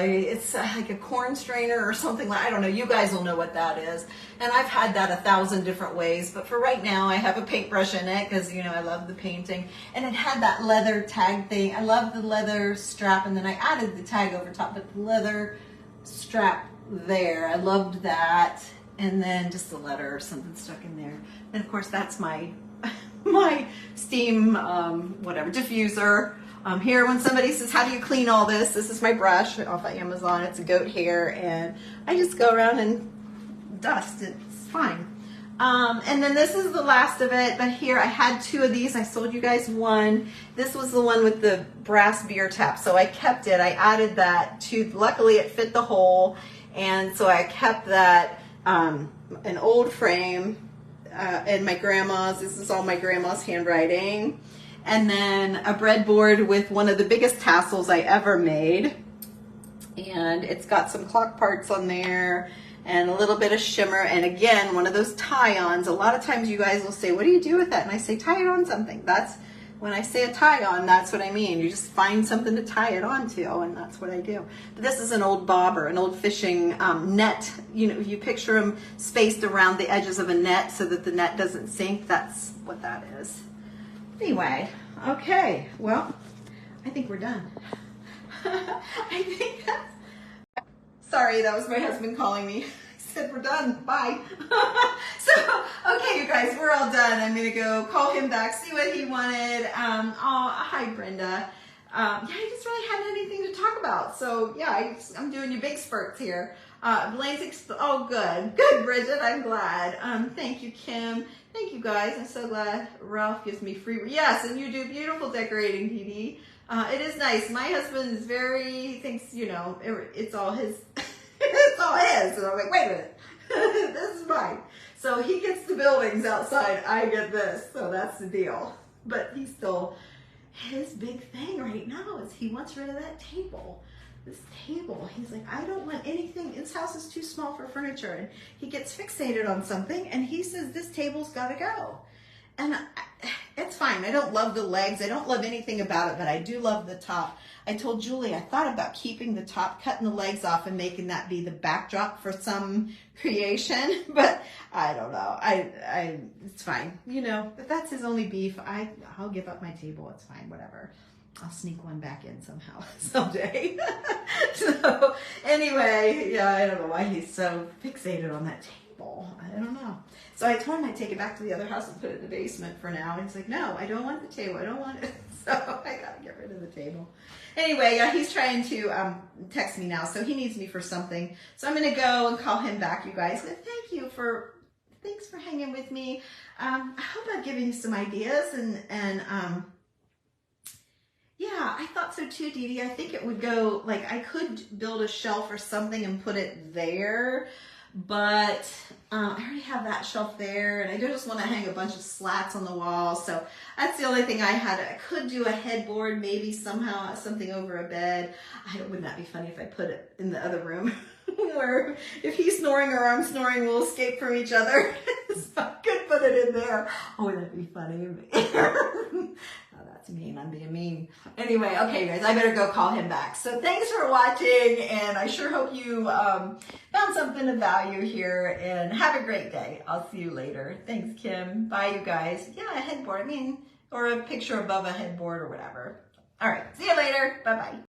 it's like a corn strainer or something I don't know, you guys will know what that is. And I've had that 1,000 different ways, but for right now I have a paintbrush in it because, I love the painting. And it had that leather tag thing. I love the leather strap, and then I added the tag over top, but the leather strap there, I loved that. And then just a letter or something stuck in there. And of course that's my steam, diffuser. Here, when somebody says, how do you clean all this? This is my brush off of Amazon. It's a goat hair, and I just go around and dust. It's fine. And then this is the last of it, but here I had 2 of these. I sold you guys one. This was the one with the brass beer tap, so I kept it. I added that to, luckily it fit the hole, and so I kept that, an old frame, and my grandma's. This is all my grandma's handwriting. And then a breadboard with one of the biggest tassels I ever made. And it's got some clock parts on there and a little bit of shimmer. And again, one of those tie-ons. A lot of times you guys will say, what do you do with that? And I say, tie it on something. That's, when I say a tie-on, that's what I mean. You just find something to tie it onto, and that's what I do. But this is an old bobber, an old fishing net. You picture them spaced around the edges of a net so that the net doesn't sink. That's what that is. Anyway, okay, well, I think we're done. Sorry, that was my husband calling me. said, we're done, bye. So, okay, you guys, we're all done. I'm gonna go call him back, see what he wanted. Oh, hi, Brenda. Yeah, I just really hadn't anything to talk about. So yeah, I'm doing you big spurts here. Blaine's, oh good, Bridget, I'm glad. Thank you, Kim. Thank you guys, I'm so glad Ralph gives me free, yes, and you do beautiful decorating, Dee Dee. It is nice. My husband is he thinks, you know, it's all his, it's all his. And I'm like, wait a minute, this is mine. So he gets the buildings outside, I get this, so that's the deal. But he's still, his big thing right now is he wants rid of that table. This table, he's like, I don't want anything, this house is too small for furniture. And he gets fixated on something and he says, this table's gotta go. And it's fine, I don't love the legs, I don't love anything about it, but I do love the top. I told Julie, I thought about keeping the top, cutting the legs off and making that be the backdrop for some creation, but I don't know, it's fine. You know, if that's his only beef, I'll give up my table, it's fine, whatever. I'll sneak one back in somehow, someday. So anyway, yeah, I don't know why he's so fixated on that table. I don't know. So I told him I'd take it back to the other house and put it in the basement for now. And he's like, no, I don't want the table. I don't want it. So I got to get rid of the table. Anyway, yeah, he's trying to text me now. So he needs me for something. So I'm going to go and call him back, you guys. But thanks for hanging with me. I hope I've given you some ideas and yeah, I thought so too, Dee Dee. I think it would go, like, I could build a shelf or something and put it there, but I already have that shelf there, and I just want to hang a bunch of slats on the wall, so that's the only thing I had. I could do a headboard, maybe somehow, something over a bed. Wouldn't that be funny if I put it in the other room, where if he's snoring or I'm snoring, we'll escape from each other. So I could put it in there. Oh, wouldn't that be funny? Oh, that's mean. I'm being mean. Anyway, okay, guys, I better go call him back. So thanks for watching, and I sure hope you found something of value here, and have a great day. I'll see you later. Thanks, Kim. Bye, you guys. Yeah, a headboard. Or a picture above a headboard or whatever. All right, see you later. Bye-bye.